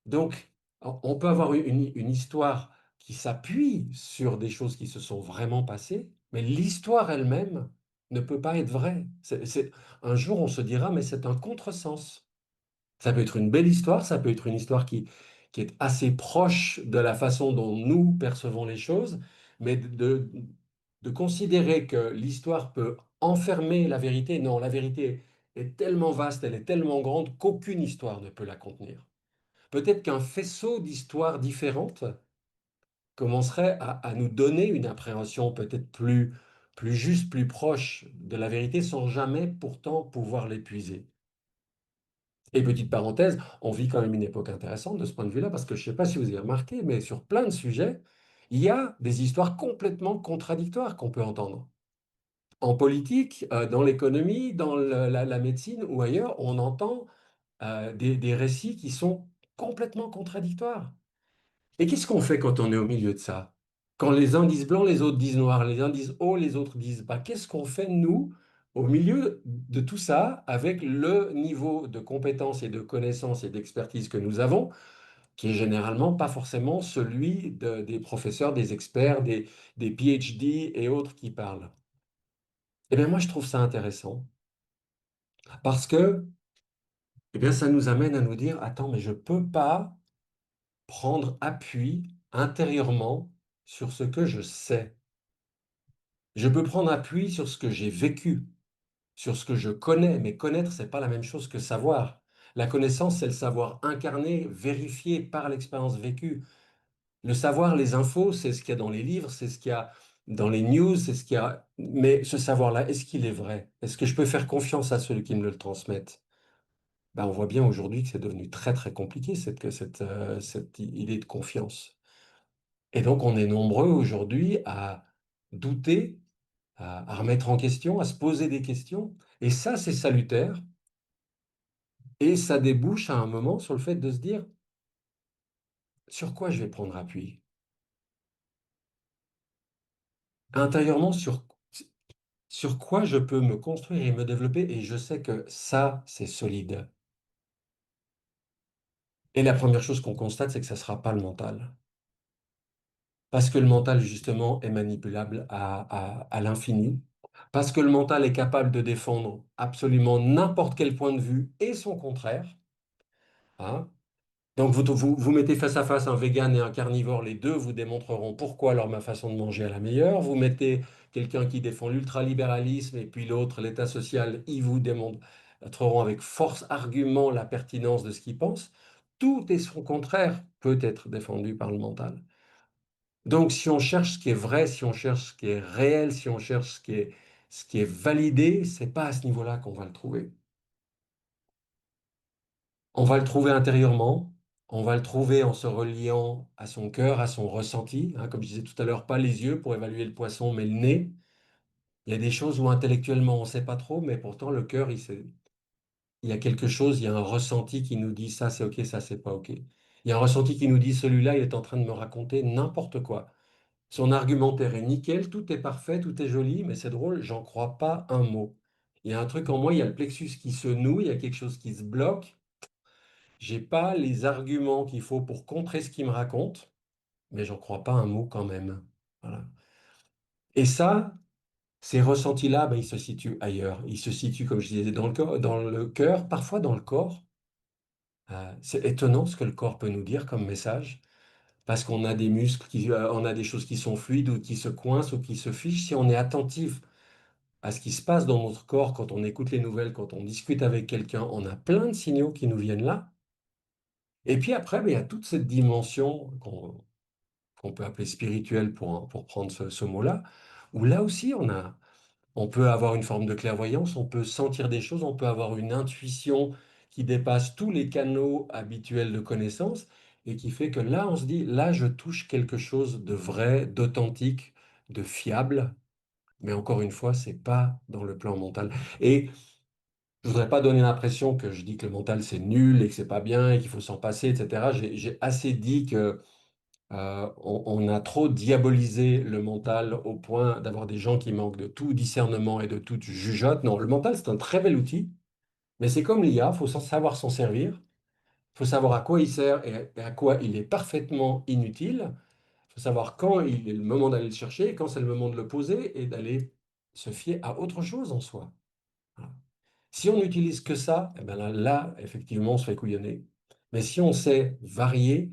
Donc, on peut avoir une histoire qui s'appuie sur des choses qui se sont vraiment passées, mais l'histoire elle-même ne peut pas être vraie. Un jour, on se dira, mais c'est un contresens. Ça peut être une belle histoire, ça peut être une histoire qui est assez proche de la façon dont nous percevons les choses, mais de considérer que l'histoire peut enfermer la vérité, non, la vérité est tellement vaste, elle est tellement grande qu'aucune histoire ne peut la contenir. Peut-être qu'un faisceau d'histoires différentes commencerait à nous donner une appréhension peut-être plus juste, plus proche de la vérité, sans jamais pourtant pouvoir l'épuiser. Et petite parenthèse, on vit quand même une époque intéressante de ce point de vue-là, parce que je ne sais pas si vous avez remarqué, mais sur plein de sujets, il y a des histoires complètement contradictoires qu'on peut entendre. En politique, dans l'économie, dans la médecine ou ailleurs, on entend des récits qui sont complètement contradictoires. Et qu'est-ce qu'on fait quand on est au milieu de ça? Quand les uns disent blanc, les autres disent noir, les uns disent haut, les autres disent bas, qu'est-ce qu'on fait, nous, au milieu de tout ça, avec le niveau de compétence et de connaissance et d'expertise que nous avons, qui est généralement pas forcément celui des professeurs, des experts, des PhD et autres qui parlent? Eh bien, moi, je trouve ça intéressant parce que, eh bien, ça nous amène à nous dire, attends, mais je ne peux pas prendre appui intérieurement sur ce que je sais. Je peux prendre appui sur ce que j'ai vécu, sur ce que je connais, mais connaître, c'est pas la même chose que savoir. La connaissance, c'est le savoir incarné, vérifié par l'expérience vécue. Le savoir, les infos, c'est ce qu'il y a dans les livres, c'est ce qu'il y a dans les news, c'est ce qu'il y a. Mais ce savoir-là, est-ce qu'il est vrai? Est-ce que je peux faire confiance à ceux qui me le transmettent? Ben, on voit bien aujourd'hui que c'est devenu très très compliqué cette idée de confiance. Et donc, on est nombreux aujourd'hui à douter, à remettre en question, à se poser des questions. Et ça, c'est salutaire. Et ça débouche à un moment sur le fait de se dire, sur quoi je vais prendre appui? Intérieurement, sur quoi je peux me construire et me développer. Et je sais que ça, c'est solide. Et la première chose qu'on constate, c'est que ça ne sera pas le mental. Parce que le mental, justement, est manipulable à l'infini. Parce que le mental est capable de défendre absolument n'importe quel point de vue et son contraire. Hein. Donc vous mettez face à face un vegan et un carnivore, les deux vous démontreront pourquoi alors ma façon de manger est la meilleure. Vous mettez quelqu'un qui défend l'ultralibéralisme et puis l'autre, l'État social, ils vous démontreront avec force argument la pertinence de ce qu'ils pensent. Tout et son contraire peut être défendu par le mental. Donc si on cherche ce qui est vrai, si on cherche ce qui est réel, si on cherche ce qui est validé, c'est pas à ce niveau-là qu'on va le trouver. On va le trouver intérieurement, on va le trouver en se reliant à son cœur, à son ressenti. Hein, comme je disais tout à l'heure, pas les yeux pour évaluer le poisson, mais le nez. Il y a des choses où intellectuellement on ne sait pas trop, mais pourtant le cœur, il y a quelque chose, il y a un ressenti qui nous dit ça c'est OK, ça c'est pas OK. Il y a un ressenti qui nous dit celui-là, il est en train de me raconter n'importe quoi. Son argumentaire est nickel, tout est parfait, tout est joli, mais c'est drôle, j'en crois pas un mot. Il y a un truc en moi, il y a le plexus qui se noue, il y a quelque chose qui se bloque. J'ai pas les arguments qu'il faut pour contrer ce qu'il me raconte, mais j'en crois pas un mot quand même. Voilà. Et ça, ces ressentis-là, ben, ils se situent ailleurs. Ils se situent, comme je disais, dans le cœur, parfois dans le corps. C'est étonnant ce que le corps peut nous dire comme message, parce qu'on a des muscles, on a des choses qui sont fluides ou qui se coincent ou qui se fichent. Si on est attentif à ce qui se passe dans notre corps quand on écoute les nouvelles, quand on discute avec quelqu'un, on a plein de signaux qui nous viennent là. Et puis après, ben, il y a toute cette dimension qu'on peut appeler spirituel pour prendre ce mot-là, où là aussi on peut avoir une forme de clairvoyance, on peut sentir des choses, on peut avoir une intuition qui dépasse tous les canaux habituels de connaissance et qui fait que là on se dit, là je touche quelque chose de vrai, d'authentique, de fiable, mais encore une fois, c'est pas dans le plan mental. Et je voudrais pas donner l'impression que je dis que le mental c'est nul et que c'est pas bien et qu'il faut s'en passer, etc. J'ai assez dit que on a trop diabolisé le mental au point d'avoir des gens qui manquent de tout discernement et de toute jugeote. Non, le mental c'est un très bel outil, mais c'est comme l'IA, il faut savoir s'en servir, il faut savoir à quoi il sert et à quoi il est parfaitement inutile. Il faut savoir quand il est le moment d'aller le chercher et quand c'est le moment de le poser et d'aller se fier à autre chose en soi. Voilà. Si on n'utilise que ça, eh ben là, effectivement, on se fait couillonner. Mais si on sait varier,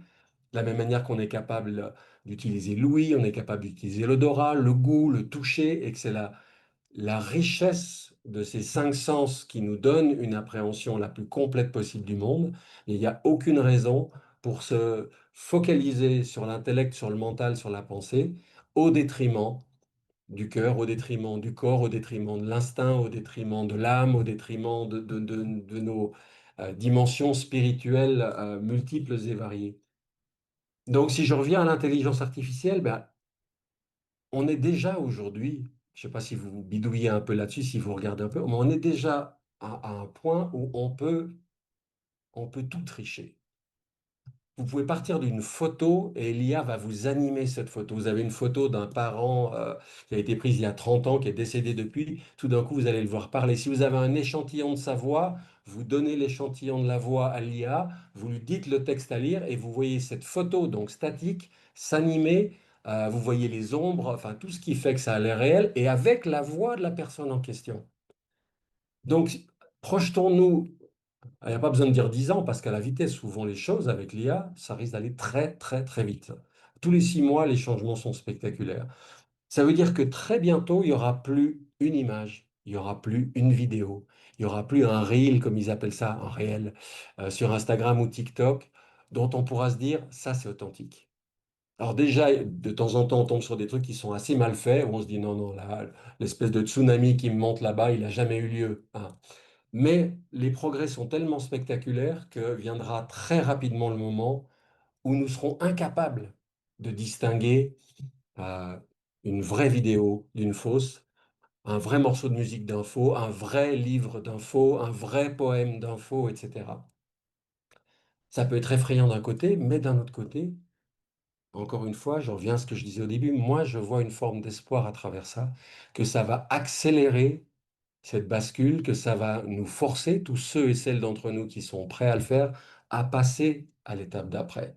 de la même manière qu'on est capable d'utiliser l'ouïe, on est capable d'utiliser l'odorat, le goût, le toucher, et que c'est la richesse de ces cinq sens qui nous donne une appréhension la plus complète possible du monde, il n'y a aucune raison pour se focaliser sur l'intellect, sur le mental, sur la pensée, au détriment du cœur, au détriment du corps, au détriment de l'instinct, au détriment de l'âme, au détriment de nos dimensions spirituelles multiples et variées. Donc, si je reviens à l'intelligence artificielle, ben, on est déjà aujourd'hui, je ne sais pas si vous bidouillez un peu là-dessus, si vous regardez un peu, mais on est déjà à un point où on peut tout tricher. Vous pouvez partir d'une photo et l'IA va vous animer cette photo. Vous avez une photo d'un parent qui a été prise il y a 30 ans, qui est décédé depuis. Tout d'un coup, vous allez le voir parler. Si vous avez un échantillon de sa voix, vous donnez l'échantillon de la voix à l'IA, vous lui dites le texte à lire et vous voyez cette photo, donc statique, s'animer. Vous voyez les ombres, enfin tout ce qui fait que ça a l'air réel et avec la voix de la personne en question. Donc, projetons-nous il n'y a pas besoin de dire 10 ans parce qu'à la vitesse où vont les choses avec l'IA, ça risque d'aller très très très vite. Tous les 6 mois, les changements sont spectaculaires. Ça veut dire que très bientôt, il n'y aura plus une image, il n'y aura plus une vidéo, il n'y aura plus un reel, comme ils appellent ça, un réel, sur Instagram ou TikTok, dont on pourra se dire, ça c'est authentique. Alors déjà, de temps en temps, on tombe sur des trucs qui sont assez mal faits, où on se dit, non, non, là, l'espèce de tsunami qui me monte là-bas, il n'a jamais eu lieu, hein. Mais les progrès sont tellement spectaculaires que viendra très rapidement le moment où nous serons incapables de distinguer euh, une vraie vidéo d'une fausse, un vrai morceau de musique d'un faux, un vrai livre d'un faux, un vrai poème d'un faux, etc. Ça peut être effrayant d'un côté, mais d'un autre côté, encore une fois, je reviens à ce que je disais au début, moi je vois une forme d'espoir à travers ça, que ça va accélérer cette bascule, que ça va nous forcer, tous ceux et celles d'entre nous qui sont prêts à le faire, à passer à l'étape d'après.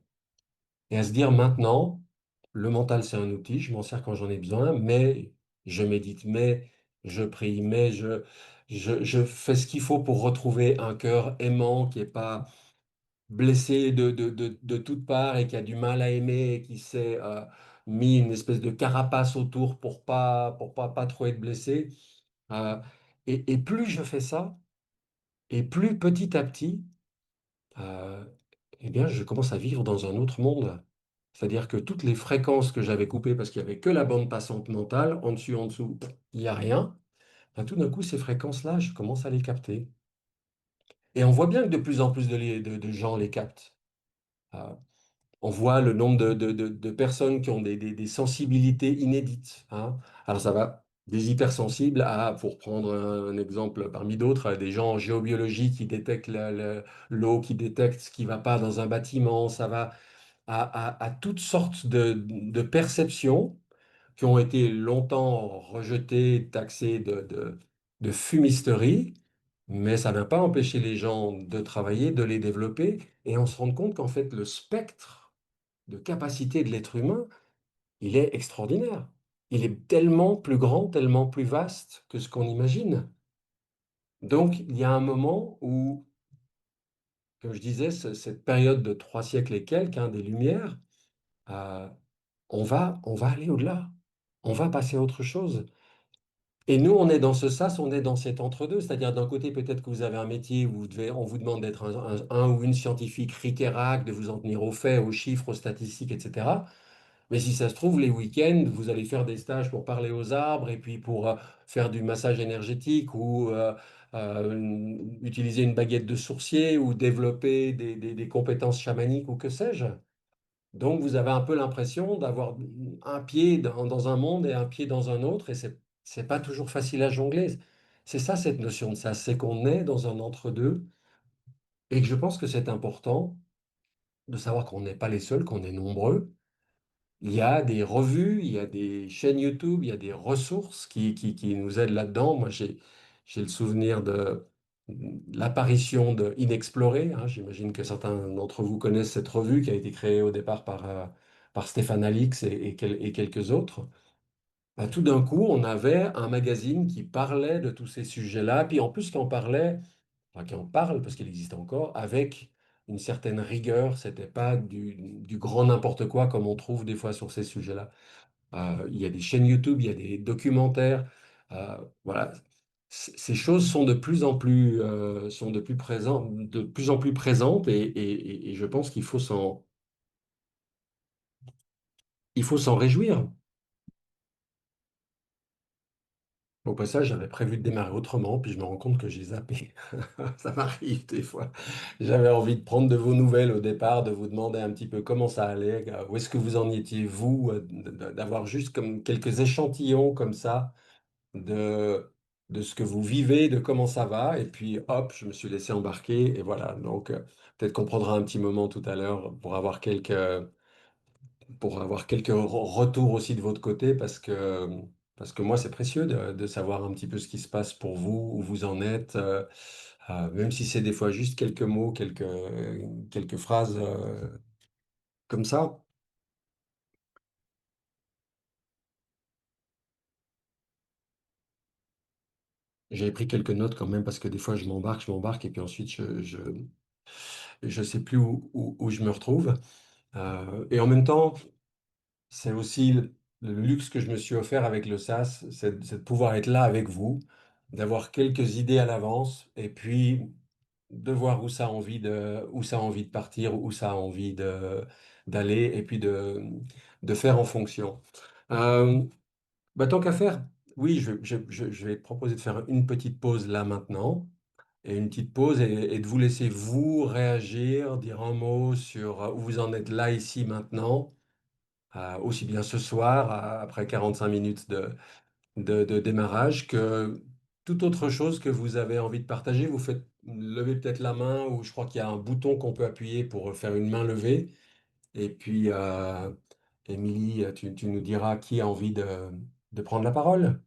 Et à se dire maintenant, le mental c'est un outil, je m'en sers quand j'en ai besoin, mais je médite, mais je prie, mais je fais ce qu'il faut pour retrouver un cœur aimant qui n'est pas blessé de toutes parts et qui a du mal à aimer et qui s'est mis une espèce de carapace autour pour pas trop être blessé. Euh, et plus je fais ça, et plus petit à petit, euh, eh bien, je commence à vivre dans un autre monde. C'est-à-dire que toutes les fréquences que j'avais coupées parce qu'il n'y avait que la bande passante mentale, en dessous, il n'y a rien. Ben, tout d'un coup, ces fréquences-là, je commence à les capter. Et on voit bien que de plus en plus de gens les captent. Euh, On voit le nombre de personnes qui ont des sensibilités inédites, hein. Alors ça va des hypersensibles à, pour prendre un exemple parmi d'autres, à des gens en géobiologie qui détectent l'eau, qui détectent ce qui ne va pas dans un bâtiment. Ça va à toutes sortes de perceptions qui ont été longtemps rejetées, taxées de fumisterie, mais ça n'a pas empêché les gens de travailler, de les développer, et on se rend compte qu'en fait le spectre de capacité de l'être humain, il est extraordinaire. Il est tellement plus grand, tellement plus vaste que ce qu'on imagine. Donc, il y a un moment où, comme je disais, cette période de 3 siècles et quelques, hein, des Lumières, euh, on va aller au-delà. On va passer à autre chose. Et nous, on est dans ce sas, on est dans cet entre-deux. C'est-à-dire, d'un côté, peut-être que vous avez un métier où on vous demande d'être un ou une scientifique ric-et-rac, de vous en tenir aux faits, aux chiffres, aux statistiques, etc. Mais si ça se trouve, les week-ends, vous allez faire des stages pour parler aux arbres et puis pour faire du massage énergétique ou utiliser une baguette de sourcier ou développer des compétences chamaniques ou que sais-je. Donc, vous avez un peu l'impression d'avoir un pied dans un monde et un pied dans un autre et c'est pas toujours facile à jongler. c'est ça cette notion de ça, c'est qu'on est dans un entre-deux et que je pense que c'est important de savoir qu'on n'est pas les seuls, qu'on est nombreux. Il y a des revues, il y a des chaînes YouTube, il y a des ressources qui nous aident là-dedans. Moi, j'ai le souvenir de l'apparition de Inexploré, hein. J'imagine que certains d'entre vous connaissent cette revue qui a été créée au départ par Stéphane Alix et quelques autres. Bah, tout d'un coup, on avait un magazine qui parlait de tous ces sujets-là, puis en plus qui en parlait, enfin qui en parle parce qu'il existe encore, avec une certaine rigueur. C'était pas du grand n'importe quoi comme on trouve des fois sur ces sujets-là. Il y a des chaînes YouTube, il y a des documentaires. Voilà. Ces choses sont de plus de plus en plus présentes et je pense il faut s'en réjouir. Au passage, j'avais prévu de démarrer autrement, puis je me rends compte que j'ai zappé. Ça m'arrive des fois. J'avais envie de prendre de vos nouvelles au départ, de vous demander un petit peu comment ça allait, où est-ce que vous en étiez, vous, d'avoir juste comme quelques échantillons comme ça de, de ce que vous vivez, de comment ça va. Et puis, hop, je me suis laissé embarquer. Et voilà. Donc, peut-être qu'on prendra un petit moment tout à l'heure pour avoir quelques retours aussi de votre côté, parce que moi, c'est précieux de savoir un petit peu ce qui se passe pour vous, où vous en êtes, même si c'est des fois juste quelques mots, quelques phrases comme ça. J'ai pris quelques notes quand même, parce que des fois, je m'embarque, et puis ensuite, je sais plus où je me retrouve. Et en même temps, c'est aussi le luxe que je me suis offert avec le SAS, c'est de pouvoir être là avec vous, d'avoir quelques idées à l'avance, et puis de voir où ça a envie de partir, où ça a envie d'aller, et puis de faire en fonction. Euh, Bah, tant qu'à faire, oui, je vais proposer de faire une petite pause là maintenant, et une petite pause, et de vous laisser vous réagir, dire un mot sur où vous en êtes là, ici, maintenant, aussi bien ce soir, après 45 minutes de démarrage, que toute autre chose que vous avez envie de partager. Vous faites lever peut-être la main, ou je crois qu'il y a un bouton qu'on peut appuyer pour faire une main levée. Et puis, Émilie, tu nous diras qui a envie de prendre la parole.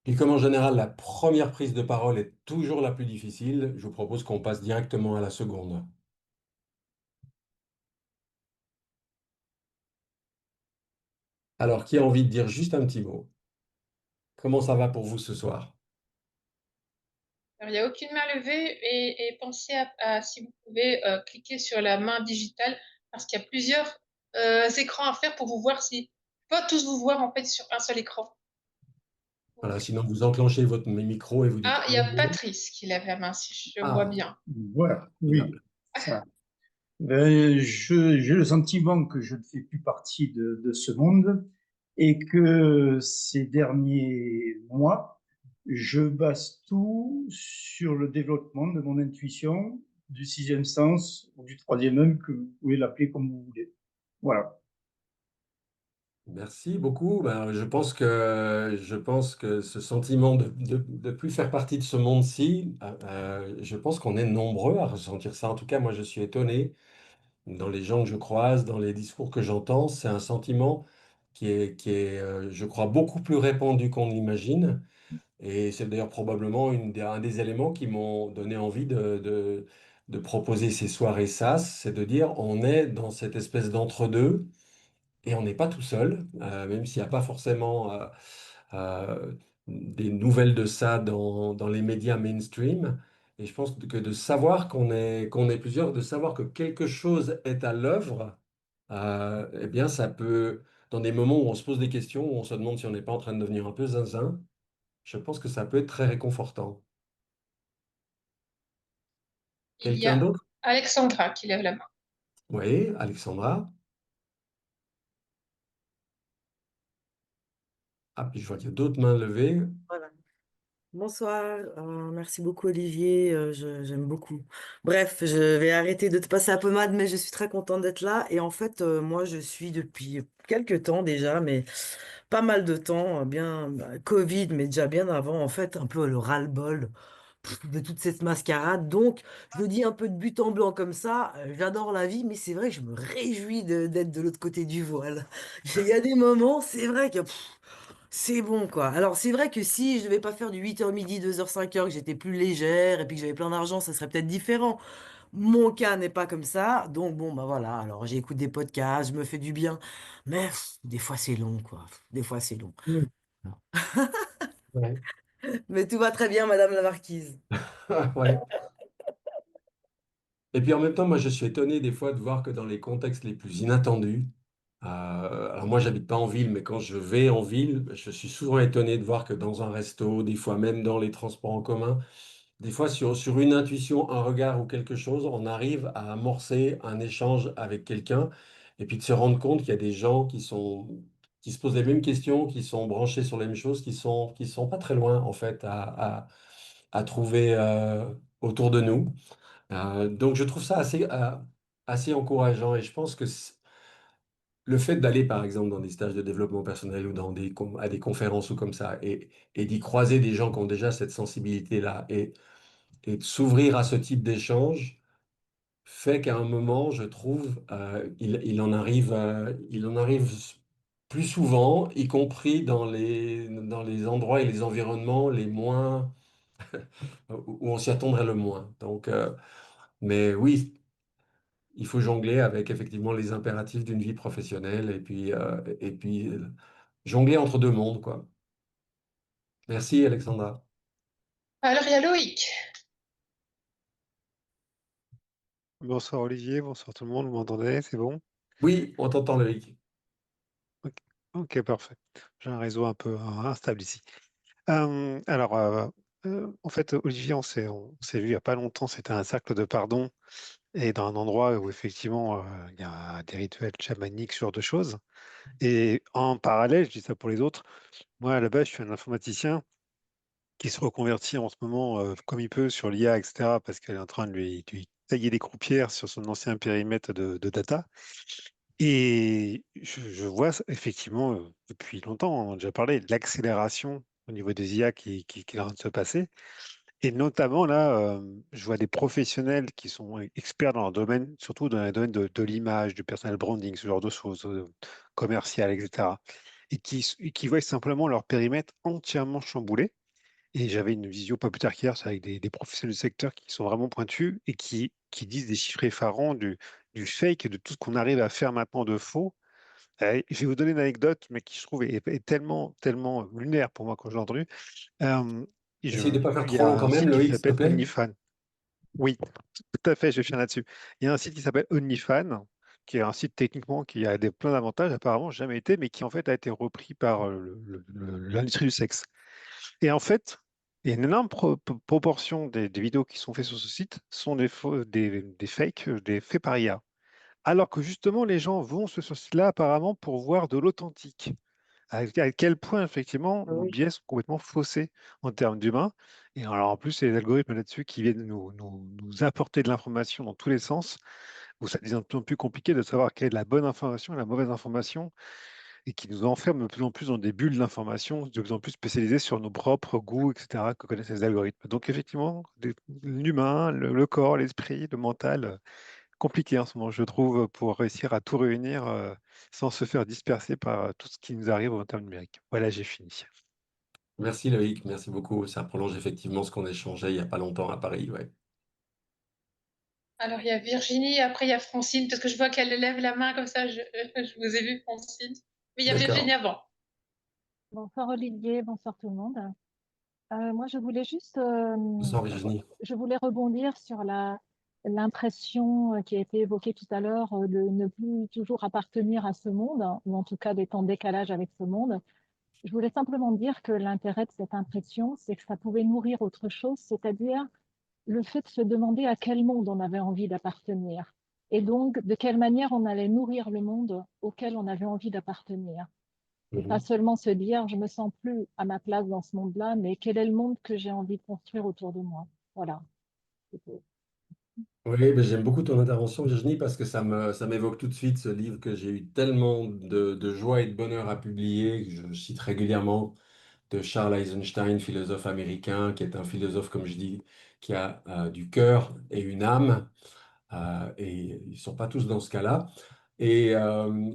Et comme en général, la première prise de parole est toujours la plus difficile, je vous propose qu'on passe directement à la seconde. Alors, qui a envie de dire juste un petit mot? Comment ça va pour vous ce soir? Alors, il n'y a aucune main levée et pensez si vous pouvez, cliquer sur la main digitale parce qu'il y a plusieurs écrans à faire pour vous voir si, pas tous vous voir en fait sur un seul écran. Voilà, sinon vous enclenchez votre micro et vous dites Ah, il y a allô. Patrice qui lève la main si je vois Ah, bien. Voilà, oui, formidable. ça. J'ai le sentiment que je ne fais plus partie de ce monde et que ces derniers mois, je base tout sur le développement de mon intuition, du sixième sens ou du troisième œil, que vous pouvez l'appeler comme vous voulez. Voilà. Merci beaucoup. Ben, je pense que ce sentiment de plus faire partie de ce monde-ci, je pense qu'on est nombreux à ressentir ça. En tout cas, moi, je suis étonné dans les gens que je croise, dans les discours que j'entends. C'est un sentiment je crois, beaucoup plus répandu qu'on l'imagine. Et c'est d'ailleurs probablement un des éléments qui m'ont donné envie de proposer ces soirées SAS, c'est de dire on est dans cette espèce d'entre-deux. Et on n'est pas tout seul, même s'il n'y a pas forcément des nouvelles de ça dans les médias mainstream. Et je pense que de savoir qu'on est plusieurs, de savoir que quelque chose est à l'œuvre, eh bien, ça peut, dans des moments où on se pose des questions, où on se demande si on n'est pas en train de devenir un peu zinzin, je pense que ça peut être très réconfortant. Il y Quelqu'un a d'autre? Alexandra qui lève la main. Oui, Alexandra. Ah, puis je vois qu'il y a d'autres mains levées. Bonsoir, merci beaucoup Olivier, j'aime beaucoup. Bref, je vais arrêter de te passer la pommade, mais je suis très contente d'être là. Et en fait, moi, je suis depuis quelques temps déjà, mais pas mal de temps, bien Covid, mais déjà bien avant, en fait, un peu le ras-le-bol de toute cette mascarade. Donc, je le dis un peu de but en blanc comme ça, j'adore la vie, mais c'est vrai que je me réjouis d'être de l'autre côté du voile. Il y a des moments, c'est vrai que c'est bon, quoi. Alors, c'est vrai que si je devais pas faire du 8h midi, 2h 5h, que j'étais plus légère et puis que j'avais plein d'argent, ça serait peut-être différent. Mon cas n'est pas comme ça. Donc, bon, bah voilà. Alors, j'écoute des podcasts, je me fais du bien. Mais des fois, c'est long, quoi. Des fois, c'est long. Mm. Ouais. Mais tout va très bien, Madame la Marquise. Ouais. Et puis en même temps, moi, je suis étonné des fois de voir que dans les contextes les plus inattendus, alors moi, j'habite pas en ville, mais quand je vais en ville, je suis souvent étonné de voir que dans un resto, des fois même dans les transports en commun, des fois sur une intuition, un regard ou quelque chose, on arrive à amorcer un échange avec quelqu'un et puis de se rendre compte qu'il y a des gens qui se posent les mêmes questions, qui sont branchés sur les mêmes choses, qui sont pas très loin en fait à trouver autour de nous. Donc je trouve ça assez encourageant et je pense que le fait d'aller par exemple dans des stages de développement personnel ou à des conférences ou comme ça et d'y croiser des gens qui ont déjà cette sensibilité-là et de s'ouvrir à ce type d'échange fait qu'à un moment, je trouve, il en arrive plus souvent, y compris dans les endroits et les environnements les moins, où on s'y attendrait le moins. Donc, mais oui, il faut jongler avec effectivement les impératifs d'une vie professionnelle et puis jongler entre deux mondes, quoi. Merci, Alexandra. Alors, il y a Loïc. Bonsoir Olivier, bonsoir tout le monde, vous m'entendez, c'est bon? Oui, on t'entend, Loïc. Ok, ok, parfait. J'ai un réseau un peu instable ici. Alors, en fait, Olivier, on s'est vu il n'y a pas longtemps, c'était un cercle de pardon et dans un endroit où effectivement il y a des rituels chamaniques, ce genre de choses. Et en parallèle, je dis ça pour les autres, moi à la base, je suis un informaticien qui se reconvertit en ce moment comme il peut sur l'IA, etc., parce qu'elle est en train de lui tailler des croupières sur son ancien périmètre de data. Et je vois effectivement, depuis longtemps, on en a déjà parlé, de l'accélération au niveau des IA qui est en train de se passer. Et notamment, là, je vois des professionnels qui sont experts dans leur domaine, surtout dans le domaine de l'image, du personal branding, ce genre de choses, commerciales, etc. Et qui voient simplement leur périmètre entièrement chamboulé. Et j'avais une visio pas plus tard qu'hier, c'est avec des professionnels du secteur qui sont vraiment pointus et qui disent des chiffres effarants du fake, de tout ce qu'on arrive à faire maintenant de faux. Je vais vous donner une anecdote, mais qui je trouve est tellement, tellement lunaire pour moi quand je l'ai entendue. Euh, Essaye de ne pas faire il y trop a long un quand même, site qui Loïc, s'il te s'appelle plaît. OnlyFans. Oui, tout à fait, je vais finir là-dessus. Il y a un site qui s'appelle OnlyFans, qui est un site techniquement qui a plein d'avantages, apparemment jamais été, mais qui en fait a été repris par l'industrie du sexe. Et en fait, il y a une énorme proportion des vidéos qui sont faites sur ce site sont des fakes, des faits par IA. Alors que justement, les gens vont sur ce site-là apparemment pour voir de l'authentique. À quel point, effectivement, Ah nos oui. biais sont complètement faussés en termes d'humains. Et alors, en plus, c'est les algorithmes là-dessus qui viennent nous apporter de l'information dans tous les sens, où ça devient de plus en plus compliqué de savoir quelle est la bonne information et la mauvaise information et qui nous enferme de plus en plus dans des bulles d'information, de plus en plus spécialisées sur nos propres goûts, etc., que connaissent les algorithmes. Donc effectivement, l'humain, le corps, l'esprit, le mental, compliqué en ce moment, je trouve, pour réussir à tout réunir sans se faire disperser par tout ce qui nous arrive en termes numériques. Voilà, j'ai fini. Merci, Loïc, merci beaucoup. Ça prolonge effectivement ce qu'on échangeait il n'y a pas longtemps à Paris, ouais. Alors, il y a Virginie, après il y a Francine, parce que je vois qu'elle lève la main comme ça, je vous ai vu, Francine. Mais il y a Virginie D'accord. avant. Bonsoir Olivier, bonsoir tout le monde. Moi, je voulais juste, Bonsoir, Virginie. je voulais rebondir sur l'impression qui a été évoquée tout à l'heure de ne plus toujours appartenir à ce monde, hein, ou en tout cas d'être en décalage avec ce monde. Je voulais simplement dire que l'intérêt de cette impression, c'est que ça pouvait nourrir autre chose, c'est-à-dire le fait de se demander à quel monde on avait envie d'appartenir, et donc de quelle manière on allait nourrir le monde auquel on avait envie d'appartenir. Et pas Mhm. seulement se dire, je me sens plus à ma place dans ce monde-là, mais quel est le monde que j'ai envie de construire autour de moi. Voilà. Oui, ben, j'aime beaucoup ton intervention, Virginie, parce que ça m'évoque tout de suite ce livre que j'ai eu tellement de joie et de bonheur à publier, que je cite régulièrement, de Charles Eisenstein, philosophe américain, qui est un philosophe, comme je dis, qui a du cœur et une âme, et ils ne sont pas tous dans ce cas-là, et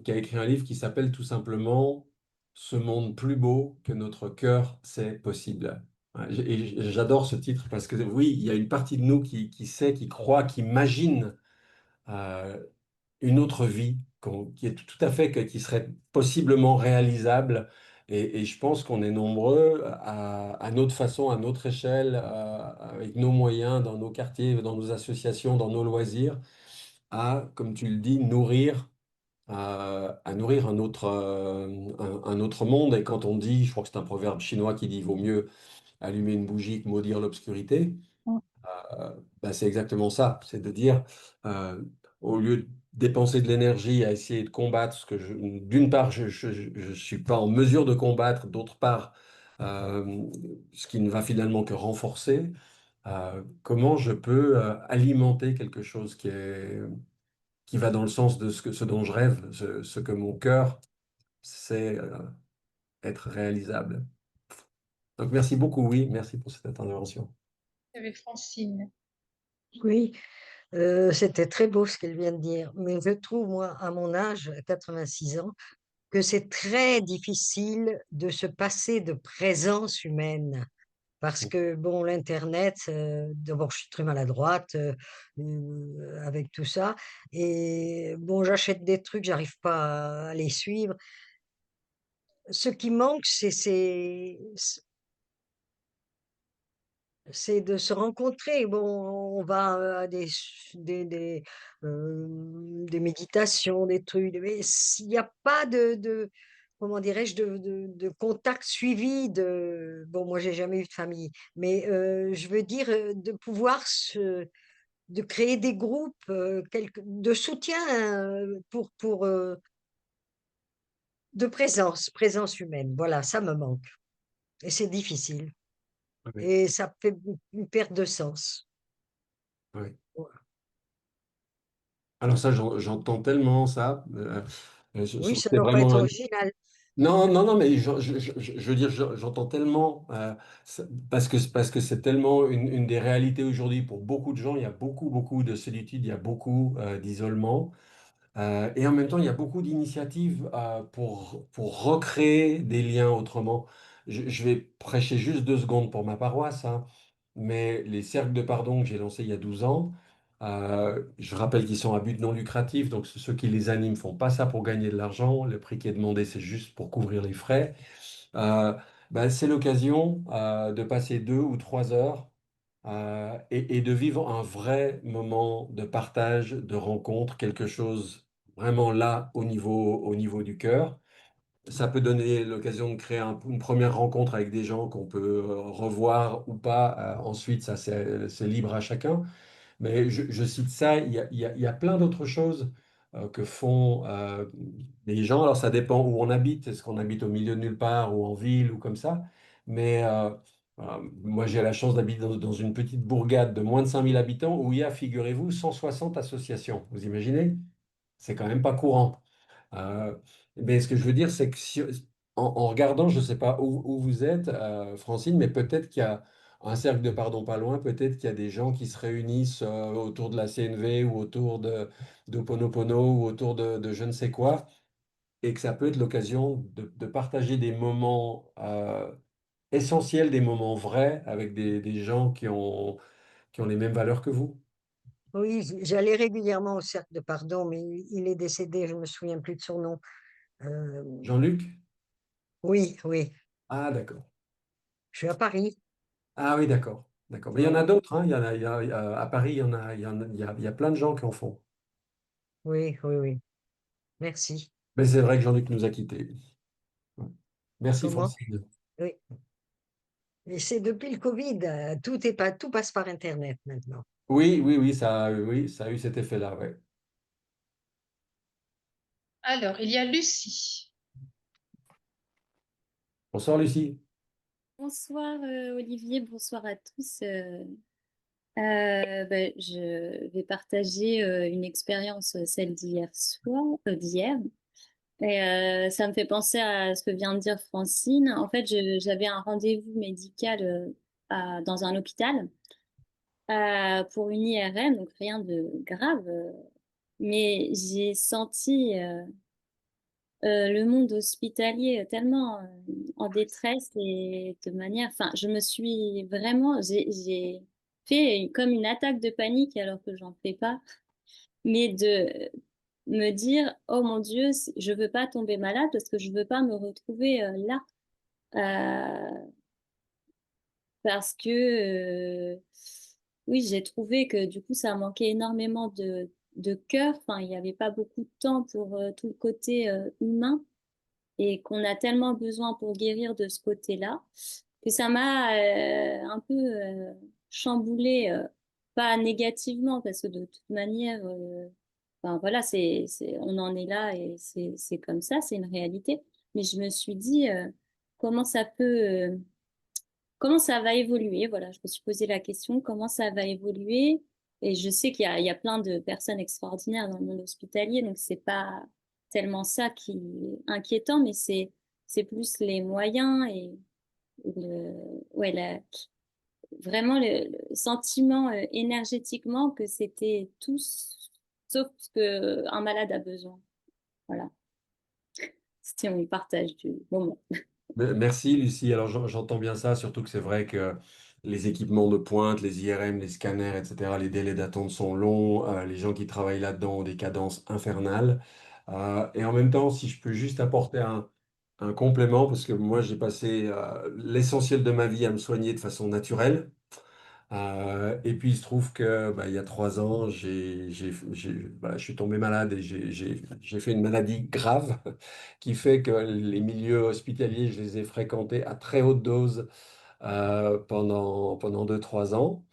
qui a écrit un livre qui s'appelle tout simplement Ce monde plus beau que notre cœur c'est possible. Ouais, et j'adore ce titre parce que oui, il y a une partie de nous qui sait, qui croit, qui imagine euh, une autre vie qui est tout à fait, qui serait possiblement réalisable. Et je pense qu'on est nombreux à notre façon, à notre échelle, avec nos moyens, dans nos quartiers, dans nos associations, dans nos loisirs, à, comme tu le dis, à nourrir un autre monde. Et quand on dit, je crois que c'est un proverbe chinois qui dit, il vaut mieux allumer une bougie que maudire l'obscurité. Mm. Ben, c'est exactement ça. C'est de dire, euh, au lieu de dépenser de l'énergie à essayer de combattre ce que d'une part, je suis pas en mesure de combattre, d'autre part, ce qui ne va finalement que renforcer, comment je peux alimenter quelque chose qui va dans le sens de ce dont je rêve, ce que mon cœur sait être réalisable. Donc merci beaucoup, oui, merci pour cette intervention. Il y avait Francine. Oui, c'était très beau ce qu'elle vient de dire, mais je trouve, moi, à mon âge, 86 ans, que c'est très difficile de se passer de présence humaine. Parce que, bon, l'internet, d'abord, je suis très maladroite, avec tout ça, et bon, j'achète des trucs, j'arrive pas à les suivre. Ce qui manque, c'est de se rencontrer. Bon, on va à des méditations, des trucs, mais s'il n'y a pas comment dirais-je, de contact suivi bon, moi, j'ai jamais eu de famille, mais je veux dire, de pouvoir de créer des groupes, de soutien, de présence humaine. Voilà, ça me manque et c'est difficile Oui, et ça fait une perte de sens. oui. Voilà. Alors ça, j'entends tellement ça. Oui, ça C'est doit pas être vraiment original. non, non, non, mais je veux dire, j'entends tellement, parce que c'est tellement une des réalités aujourd'hui pour beaucoup de gens. Il y a beaucoup, beaucoup de solitude, il y a beaucoup d'isolement. Et en même temps, il y a beaucoup d'initiatives pour recréer des liens autrement. Je vais prêcher juste 2 secondes pour ma paroisse, hein, mais les cercles de pardon que j'ai lancés il y a 12 ans, je rappelle qu'ils sont à but non lucratif, donc ceux qui les animent font pas ça pour gagner de l'argent. Le prix qui est demandé, c'est juste pour couvrir les frais. Euh, ben, c'est l'occasion de passer 2 ou 3 heures et de vivre un vrai moment de partage, de rencontre, quelque chose vraiment là au niveau du cœur. Ça peut donner l'occasion de créer une première rencontre avec des gens qu'on peut revoir ou pas. Ensuite, ça, c'est libre à chacun. Mais je cite ça, il y a plein d'autres choses que font les gens. Alors ça dépend où on habite, est-ce qu'on habite au milieu de nulle part ou en ville ou comme ça. Mais voilà, moi j'ai la chance d'habiter dans une petite bourgade de moins de 5 000 habitants où il y a, figurez-vous, 160 associations. Vous imaginez? C'est quand même pas courant. Euh, mais ce que je veux dire, c'est que en regardant, je ne sais pas où vous êtes, Francine, mais peut-être qu'il y a un cercle de pardon pas loin, peut-être qu'il y a des gens qui se réunissent autour de la CNV ou autour de Ponopono ou autour de je ne sais quoi, et que ça peut être l'occasion de partager des moments essentiels, des moments vrais avec des gens qui ont les mêmes valeurs que vous. Oui, j'allais régulièrement au cercle de pardon, mais il est décédé, je me souviens plus de son nom. Euh, Jean-Luc? oui, oui, Ah, d'accord. je suis à Paris. Ah oui, d'accord. D'accord. Mais il y en a Voilà. d'autres, hein. À Paris, il y a plein de gens qui en font. Oui, oui, oui. Merci. Mais c'est vrai que Jean-Luc nous a quittés. Ouais. Merci, Comment? Francine. Oui. Et c'est depuis le Covid, tout passe par Internet maintenant. Oui, ça a eu cet effet-là, ouais. Alors, il y a Lucie. Bonsoir Lucie. Bonsoir Olivier, bonsoir à tous. Je vais partager une expérience, celle d'hier soir, d'hier. Et ça me fait penser à ce que vient de dire Francine. En fait, j'avais un rendez-vous médical dans un hôpital pour une IRM, donc rien de grave. Mais j'ai senti le monde hospitalier tellement en détresse et de manière, enfin, je me suis vraiment, j'ai fait comme une attaque de panique alors que j'en fais pas, mais de me dire, oh mon Dieu, je veux pas tomber malade parce que je veux pas me retrouver là. Euh, Parce que oui, j'ai trouvé que du coup ça manquait énormément de cœur. Enfin, il n'y avait pas beaucoup de temps pour tout le côté humain et qu'on a tellement besoin pour guérir de ce côté-là que ça m'a un peu chamboulé, pas négativement parce que de toute manière, enfin voilà, on en est là et c'est comme ça, c'est une réalité. Mais je me suis dit comment ça peut comment ça va évoluer? Voilà, je me suis posé la question, comment ça va évoluer? Et je sais il y a plein de personnes extraordinaires dans le monde hospitalier, donc c'est pas tellement ça qui est inquiétant, mais c'est plus les moyens et le, ouais, vraiment le sentiment énergétiquement que c'était tout sauf ce que un malade a besoin. Voilà, c'était mon partage du moment. Merci Lucie. Alors j'entends bien ça, surtout que c'est vrai que les équipements de pointe, les IRM, les scanners, etc., les délais d'attente sont longs, les gens qui travaillent là-dedans ont des cadences infernales. Et en même temps, si je peux juste apporter un complément, parce que moi j'ai passé l'essentiel de ma vie à me soigner de façon naturelle. Et puis il se trouve que il y a 3 ans, je suis tombé malade et j'ai fait une maladie grave qui fait que les milieux hospitaliers, je les ai fréquentés à très haute dose pendant 2, 3 ans.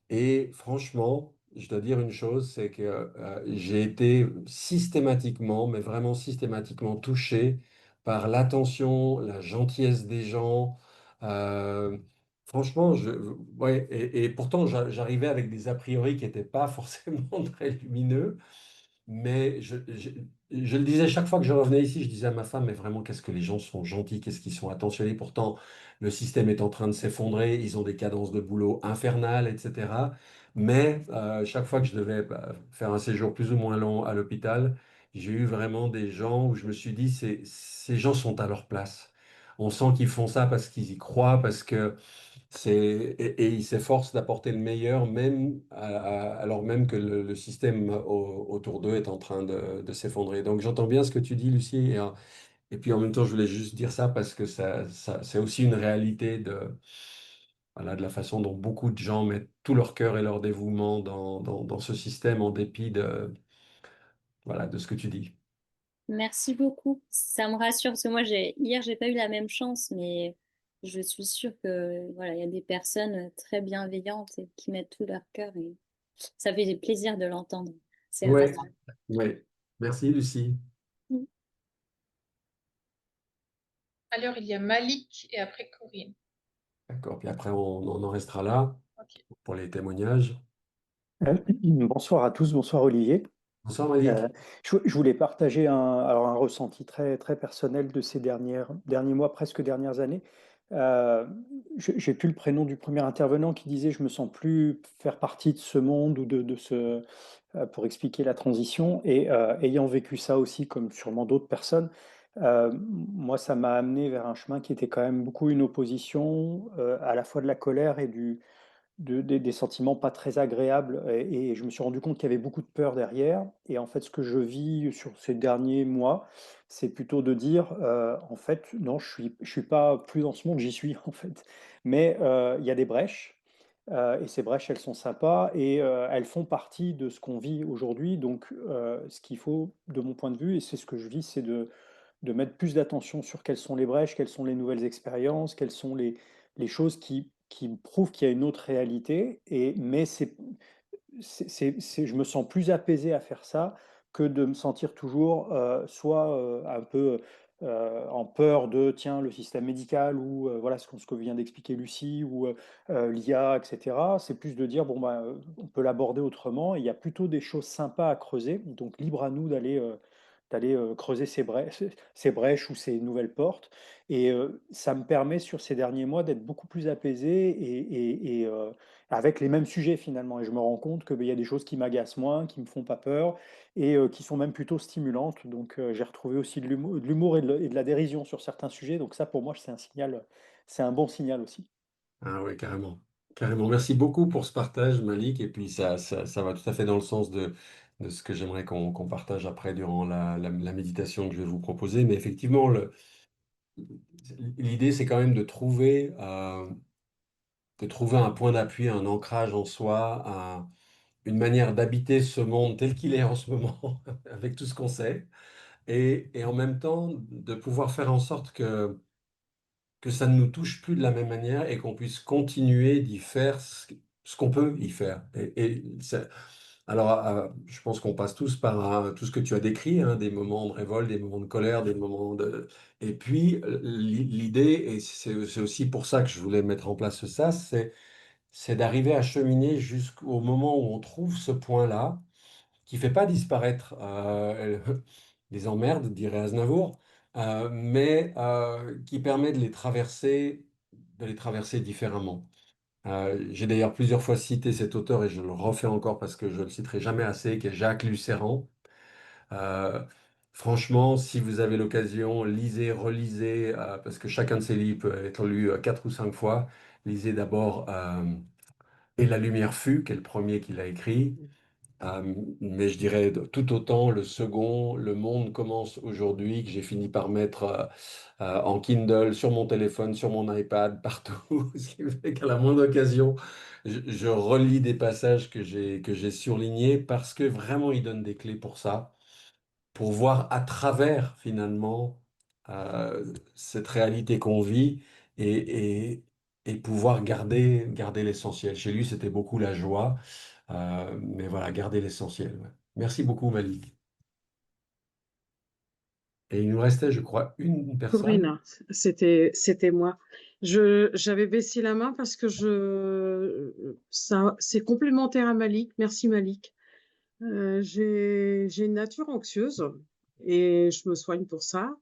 Et franchement, je dois dire une chose, c'est que j'ai été systématiquement, mais vraiment systématiquement touché par l'attention, la gentillesse des gens. Euh, Franchement, ouais, et pourtant, j'arrivais avec des a priori qui n'étaient pas forcément très lumineux. Mais je le disais chaque fois que je revenais ici, je disais à ma femme, mais vraiment, qu'est-ce que les gens sont gentils, qu'est-ce qu'ils sont attentionnés. Pourtant, le système est en train de s'effondrer, ils ont des cadences de boulot infernales, etc. Mais chaque fois que je devais faire un séjour plus ou moins long à l'hôpital, j'ai eu vraiment des gens où je me suis dit, ces gens sont à leur place. On sent qu'ils font ça parce qu'ils y croient, parce que et ils s'efforcent d'apporter le meilleur, même alors même que le système autour d'eux est en train de s'effondrer. Donc j'entends bien ce que tu dis, Lucie, et puis en même temps, je voulais juste dire ça parce que c'est aussi une réalité voilà, de la façon dont beaucoup de gens mettent tout leur cœur et leur dévouement dans ce système en dépit voilà, de ce que tu dis. Merci beaucoup. Ça me rassure parce que moi, hier, j'ai pas eu la même chance, mais je suis sûre que voilà, il y a des personnes très bienveillantes et qui mettent tout leur cœur et ça fait plaisir de l'entendre. C'est Ouais, rassurant. ouais. Merci, Lucie. Alors, il y a Malik et après Corinne. D'accord. Puis après, on en restera là Ok. pour les témoignages. Bonsoir à tous, bonsoir Olivier. Bonsoir, Malik. Je voulais partager alors un ressenti très, très personnel de ces derniers mois, presque dernières années. Euh, j'ai plus le prénom du premier intervenant qui disait je me sens plus faire partie de ce monde ou de ce pour expliquer la transition. Et ayant vécu ça aussi, comme sûrement d'autres personnes, moi ça m'a amené vers un chemin qui était quand même beaucoup une opposition, à la fois de la colère et des sentiments pas très agréables. Et je me suis rendu compte qu'il y avait beaucoup de peur derrière. Et en fait, ce que je vis sur ces derniers mois, c'est plutôt de dire, en fait, non, je suis pas plus dans ce monde, j'y suis en fait. Mais il y a des brèches. Et ces brèches, elles sont sympas et elles font partie de ce qu'on vit aujourd'hui. Donc, ce qu'il faut, de mon point de vue, et c'est ce que je vis, c'est de mettre plus d'attention sur quelles sont les brèches, quelles sont les nouvelles expériences, quelles sont les choses qui prouvent qu'il y a une autre réalité. Mais je me sens plus apaisé à faire ça que de me sentir toujours soit un peu en peur de, tiens, le système médical ou voilà ce que vient d'expliquer Lucie ou l'IA, etc. C'est plus de dire, bon, bah, on peut l'aborder autrement. Et il y a plutôt des choses sympas à creuser. Donc, libre à nous d'aller creuser ces brèches ou ces nouvelles portes. Et ça me permet, sur ces derniers mois, d'être beaucoup plus apaisé et avec les mêmes sujets finalement. Et je me rends compte qu'il y a des choses qui m'agacent moins, qui me font pas peur et qui sont même plutôt stimulantes. Donc, j'ai retrouvé aussi de l'humour et de la dérision sur certains sujets. Donc ça, pour moi, c'est un signal, c'est un bon signal aussi. Ah oui, carrément. Carrément. Merci beaucoup pour ce partage, Malik. Et puis ça va tout à fait dans le sens de ce que j'aimerais qu'on partage après durant la méditation que je vais vous proposer. Mais effectivement, l'idée, c'est quand même de trouver un point d'appui, un ancrage en soi, une manière d'habiter ce monde tel qu'il est en ce moment, avec tout ce qu'on sait, et en même temps de pouvoir faire en sorte que ça ne nous touche plus de la même manière et qu'on puisse continuer d'y faire ce qu'on peut y faire. Alors, je pense qu'on passe tous par tout ce que tu as décrit, hein, des moments de révolte, des moments de colère, des moments de... Et puis, l'idée, et c'est aussi pour ça que je voulais mettre en place ça, c'est d'arriver à cheminer jusqu'au moment où on trouve ce point-là qui fait pas disparaître les emmerdes, dirait Aznavour, mais qui permet de les traverser différemment. J'ai d'ailleurs plusieurs fois cité cet auteur et je le refais encore parce que je ne le citerai jamais assez, qui est Jacques Lucéran. Euh, Franchement, si vous avez l'occasion, lisez, relisez, parce que chacun de ses livres peut être lu 4 ou 5 fois. Lisez d'abord Et la lumière fut, qui est le premier qu'il a écrit. Mais je dirais tout autant le second, Le Monde commence aujourd'hui, que j'ai fini par mettre en Kindle, sur mon téléphone, sur mon iPad, partout. Ce qui fait qu'à la moindre occasion, je relis des passages que j'ai surlignés parce que vraiment il donne des clés pour ça, pour voir à travers finalement cette réalité qu'on vit et, et, et pouvoir garder l'essentiel. Chez lui, c'était beaucoup la joie. Mais voilà, garder l'essentiel. Ouais. Merci beaucoup, Malik. Et il nous restait, je crois, une personne. Corinne, c'était moi. J'avais baissé la main parce que ça, c'est complémentaire à Malik. Merci Malik. J'ai une nature anxieuse et je me soigne pour ça.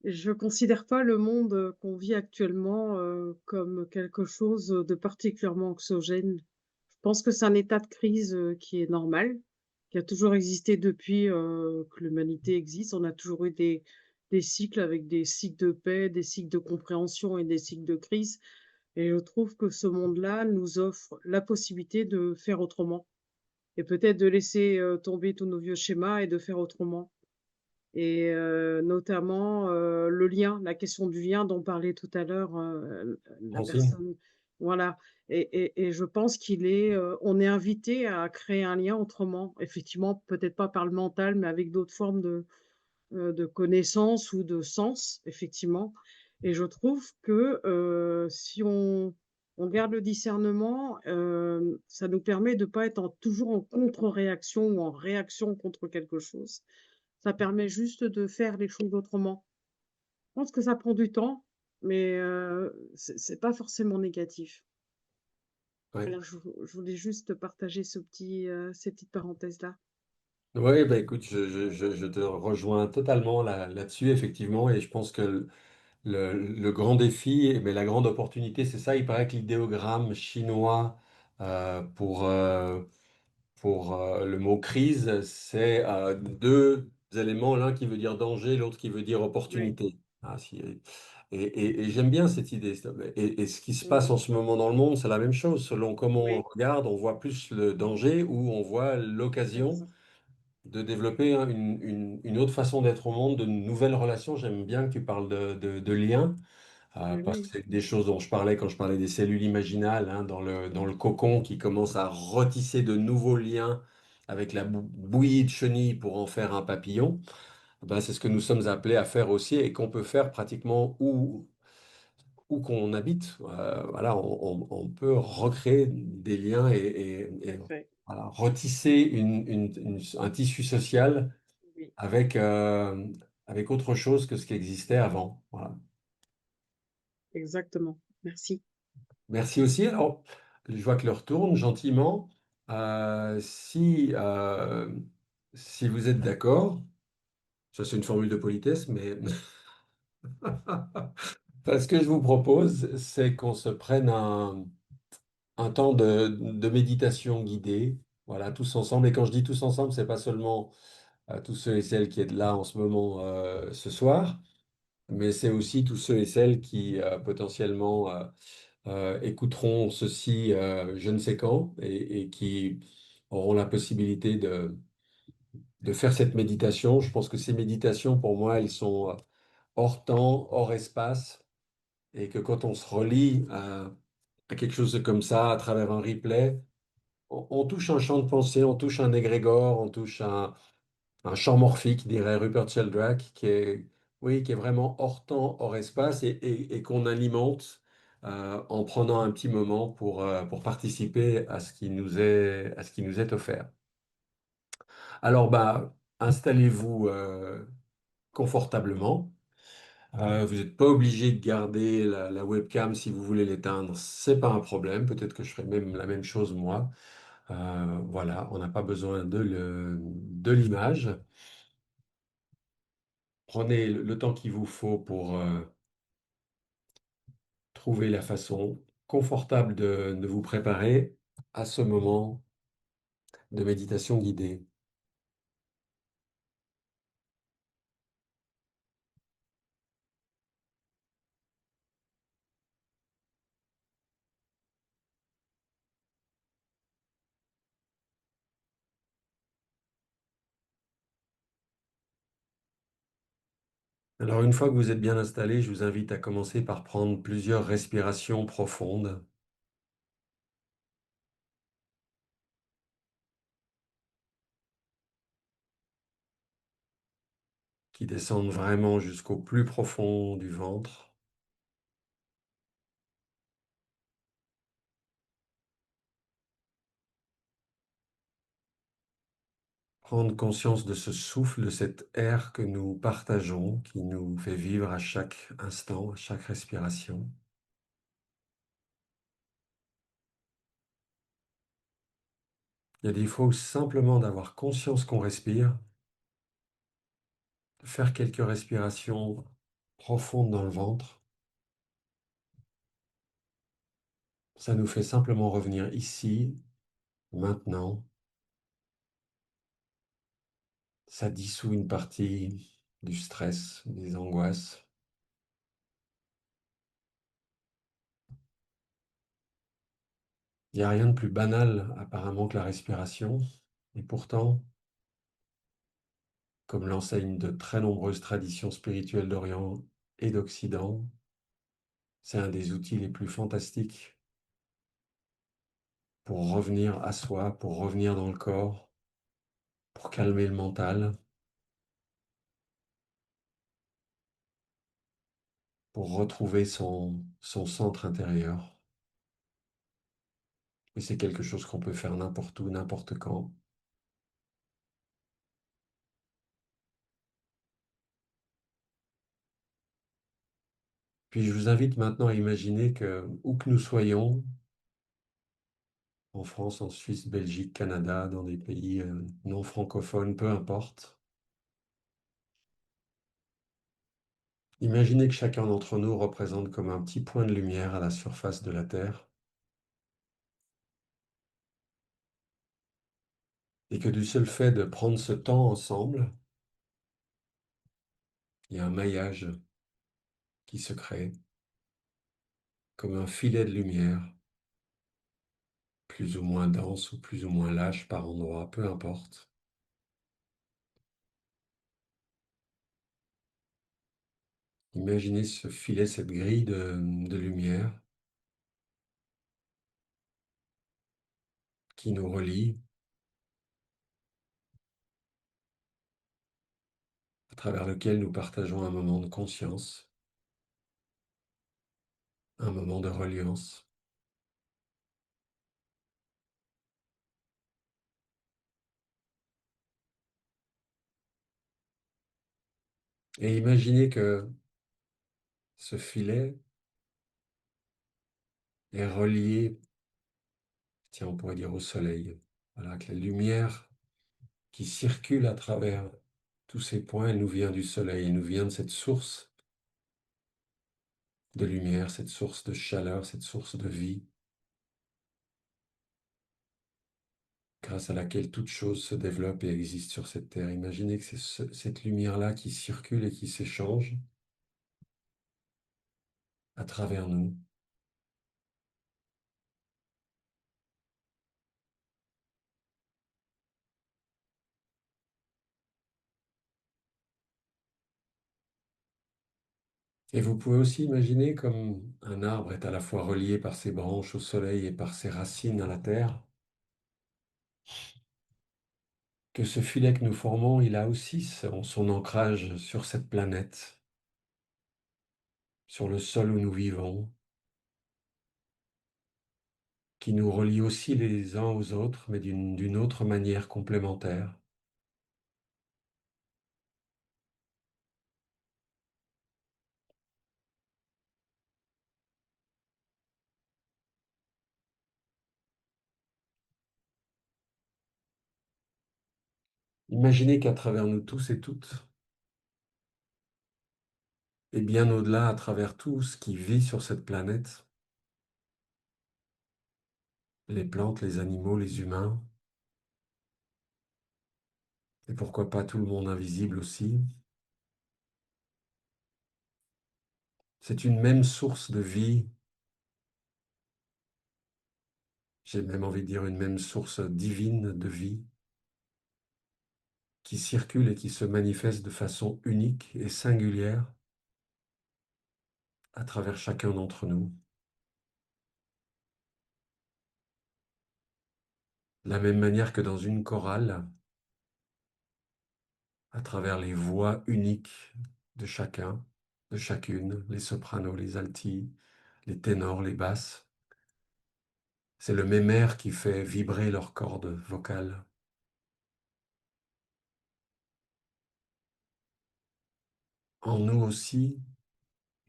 Je considère pas le monde qu'on vit actuellement comme quelque chose de particulièrement anxiogène. Je pense que c'est un état de crise qui est normal, qui a toujours existé depuis que l'humanité existe. On a toujours eu des cycles avec des cycles de paix, des cycles de compréhension et des cycles de crise. Et je trouve que ce monde-là nous offre la possibilité de faire autrement et peut-être de laisser tomber tous nos vieux schémas et de faire autrement. Et notamment le lien, la question du lien dont parlait tout à l'heure la Francine. personne. Voilà. Et je pense on est invité à créer un lien autrement. Effectivement, peut-être pas par le mental, mais avec d'autres formes de connaissances ou de sens, effectivement. Et je trouve que si on garde le discernement, ça nous permet de pas être toujours en contre-réaction ou en réaction contre quelque chose. Ça permet juste de faire les choses autrement. Je pense que ça prend du temps, mais c'est pas forcément négatif. Ouais. Alors je voulais juste partager ces petites parenthèses-là. Oui, bah écoute, je te rejoins totalement là-dessus, effectivement, et je pense que le grand défi, mais la grande opportunité, c'est ça. Il paraît que l'idéogramme chinois pour le mot crise, c'est deux éléments, l'un qui veut dire danger, l'autre qui veut dire Oui. opportunité. Et j'aime bien cette idée. Et ce qui se passe Mhm. en ce moment dans le monde, c'est la même chose. Selon comment on Oui, regarde, on voit plus le danger ou on voit c'est l'occasion ça. de développer hein, une autre façon d'être au monde, de nouvelles relations. J'aime bien que tu parles de liens. Oui, Parce que oui, c'est des choses dont je parlais quand je parlais des cellules imaginales, hein, dans le cocon qui commence à retisser de nouveaux liens avec la bouillie de chenilles pour en faire un papillon. Ben, c'est ce que nous sommes appelés à faire aussi et qu'on peut faire pratiquement où qu'on habite. Voilà, on peut recréer des liens tout à fait. voilà, retisser un tissu social Oui, avec, avec autre chose que ce qui existait avant. Voilà. Exactement. Merci. Merci aussi. Alors, je vois que l'heure tourne gentiment. Si vous êtes d'accord, ça c'est une formule de politesse, mais enfin, ce que je vous propose, c'est qu'on se prenne un temps de méditation guidée, voilà, tous ensemble. Et quand je dis tous ensemble, c'est pas seulement tous ceux et celles qui êtes là en ce moment ce soir, mais c'est aussi tous ceux et celles qui potentiellement écouteront ceci je ne sais quand et qui auront la possibilité de faire cette méditation. Je pense que ces méditations, pour moi, elles sont hors temps, hors espace, et que quand on se relie à quelque chose comme ça à travers un replay, on touche un champ de pensée, on touche un égrégore, on touche un champ morphique, dirait Rupert Sheldrake, qui est, oui, qui est vraiment hors temps, hors espace et qu'on alimente en prenant un petit moment pour participer à ce qui nous est, à ce qui nous est offert. Alors, bah, installez-vous confortablement. Vous n'êtes pas obligé de garder la webcam si vous voulez l'éteindre, c'est pas un problème. Peut-être que je ferai même la même chose moi. Voilà, on n'a pas besoin de l'image. Prenez le temps qu'il vous faut pour trouver la façon confortable de vous préparer à ce moment de méditation guidée. Alors, une fois que vous êtes bien installé, je vous invite à commencer par prendre plusieurs respirations profondes qui descendent vraiment jusqu'au plus profond du ventre. Prendre conscience de ce souffle, de cet air que nous partageons, qui nous fait vivre à chaque instant, à chaque respiration. Il y a des fois où simplement d'avoir conscience qu'on respire, de faire quelques respirations profondes dans le ventre, ça nous fait simplement revenir ici, maintenant. Ça dissout une partie du stress, des angoisses. Il n'y a rien de plus banal apparemment que la respiration. Et pourtant, comme l'enseignent de très nombreuses traditions spirituelles d'Orient et d'Occident, c'est un des outils les plus fantastiques pour revenir à soi, pour revenir dans le corps, pour calmer le mental, pour retrouver son centre intérieur. Et c'est quelque chose qu'on peut faire n'importe où, n'importe quand. Puis je vous invite maintenant à imaginer que, où que nous soyons, en France, en Suisse, Belgique, Canada, dans des pays non francophones, peu importe, imaginez que chacun d'entre nous représente comme un petit point de lumière à la surface de la Terre, et que du seul fait de prendre ce temps ensemble, il y a un maillage qui se crée, comme un filet de lumière, plus ou moins dense ou plus ou moins lâche par endroits, peu importe. Imaginez ce filet, cette grille de lumière qui nous relie, à travers lequel nous partageons un moment de conscience, un moment de reliance. Et imaginez que ce filet est relié, tiens, on pourrait dire au soleil. Voilà, que la lumière qui circule à travers tous ces points, elle nous vient du soleil, elle nous vient de cette source de lumière, cette source de chaleur, cette source de vie, grâce à laquelle toute chose se développe et existe sur cette terre. Imaginez que c'est cette lumière-là qui circule et qui s'échange à travers nous. Et vous pouvez aussi imaginer comme un arbre est à la fois relié par ses branches au soleil et par ses racines à la terre, que ce filet que nous formons, il a aussi son ancrage sur cette planète, sur le sol où nous vivons, qui nous relie aussi les uns aux autres, mais d'une autre manière complémentaire. Imaginez qu'à travers nous tous et toutes, et bien au-delà, à travers tout ce qui vit sur cette planète, les plantes, les animaux, les humains, et pourquoi pas tout le monde invisible aussi, c'est une même source de vie, j'ai même envie de dire une même source divine de vie, qui circule et qui se manifeste de façon unique et singulière à travers chacun d'entre nous. De la même manière que dans une chorale, à travers les voix uniques de chacun, de chacune, les sopranos, les altis, les ténors, les basses. C'est le même air qui fait vibrer leurs cordes vocales. En nous aussi,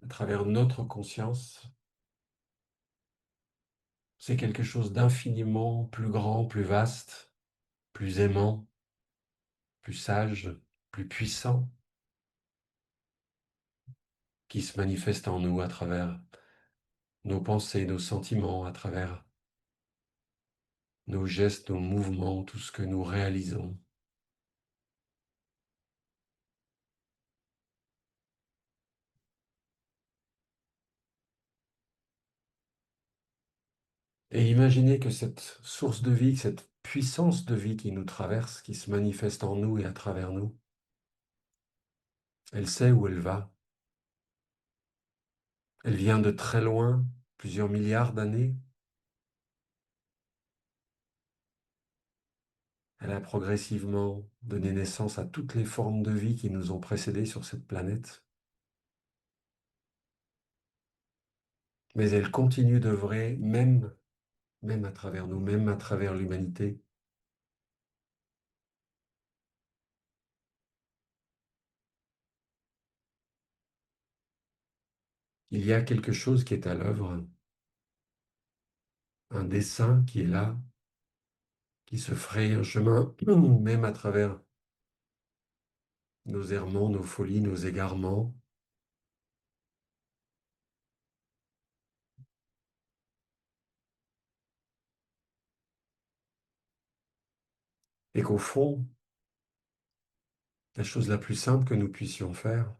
à travers notre conscience, c'est quelque chose d'infiniment plus grand, plus vaste, plus aimant, plus sage, plus puissant, qui se manifeste en nous à travers nos pensées, nos sentiments, à travers nos gestes, nos mouvements, tout ce que nous réalisons. Et imaginez que cette source de vie, cette puissance de vie qui nous traverse, qui se manifeste en nous et à travers nous, elle sait où elle va. Elle vient de très loin, plusieurs milliards d'années. Elle a progressivement donné naissance à toutes les formes de vie qui nous ont précédés sur cette planète. Mais elle continue d'œuvrer même à travers nous, même à travers l'humanité. Il y a quelque chose qui est à l'œuvre, un dessein qui est là, qui se fraye un chemin, même à travers nos errements, nos folies, nos égarements. Et qu'au fond, la chose la plus simple que nous puissions faire,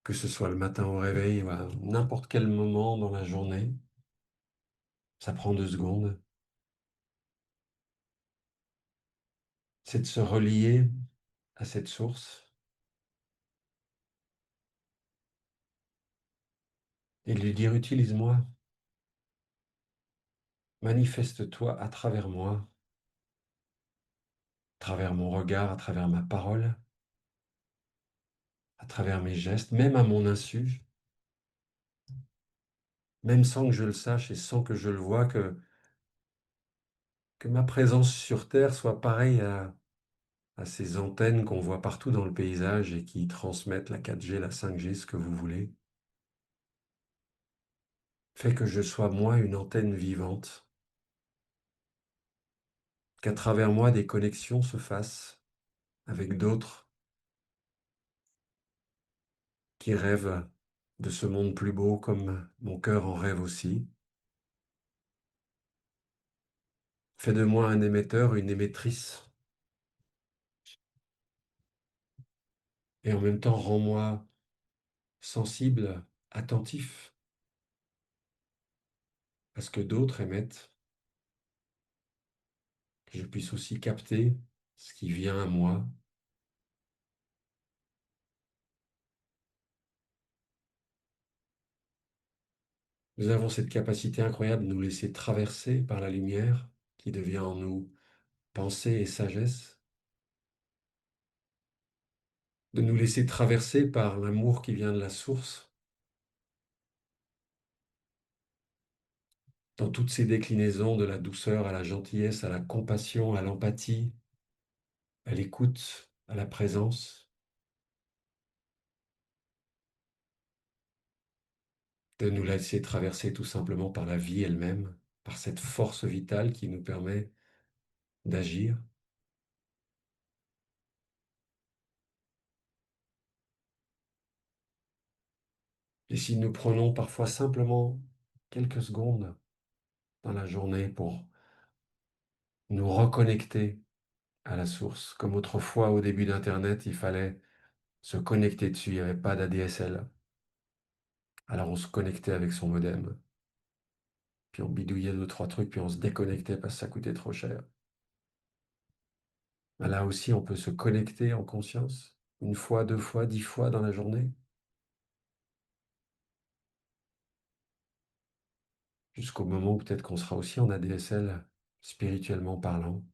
que ce soit le matin au réveil ou à n'importe quel moment dans la journée, ça prend 2 secondes, c'est de se relier à cette source et de lui dire utilise-moi, manifeste-toi à travers moi, à travers mon regard, à travers ma parole, à travers mes gestes, même à mon insu, même sans que je le sache et sans que je le voie, que ma présence sur Terre soit pareille à ces antennes qu'on voit partout dans le paysage et qui transmettent la 4G, la 5G, ce que vous voulez, fait que je sois moi une antenne vivante, qu'à travers moi des connexions se fassent avec d'autres qui rêvent de ce monde plus beau comme mon cœur en rêve aussi. Fais de moi un émetteur, une émettrice, et en même temps rends-moi sensible, attentif à ce que d'autres émettent, que je puisse aussi capter ce qui vient à moi. Nous avons cette capacité incroyable de nous laisser traverser par la lumière qui devient en nous pensée et sagesse, de nous laisser traverser par l'amour qui vient de la source, dans toutes ces déclinaisons de la douceur à la gentillesse, à la compassion, à l'empathie, à l'écoute, à la présence, de nous laisser traverser tout simplement par la vie elle-même, par cette force vitale qui nous permet d'agir. Et si nous prenons parfois simplement quelques secondes dans la journée pour nous reconnecter à la source, comme autrefois au début d'Internet, il fallait se connecter dessus, il n'y avait pas d'ADSL. Alors on se connectait avec son modem, puis on bidouillait deux, trois trucs, puis on se déconnectait parce que ça coûtait trop cher. Là aussi, on peut se connecter en conscience, une fois, deux fois, 10 fois dans la journée, jusqu'au moment où peut-être qu'on sera aussi en ADSL, spirituellement parlant,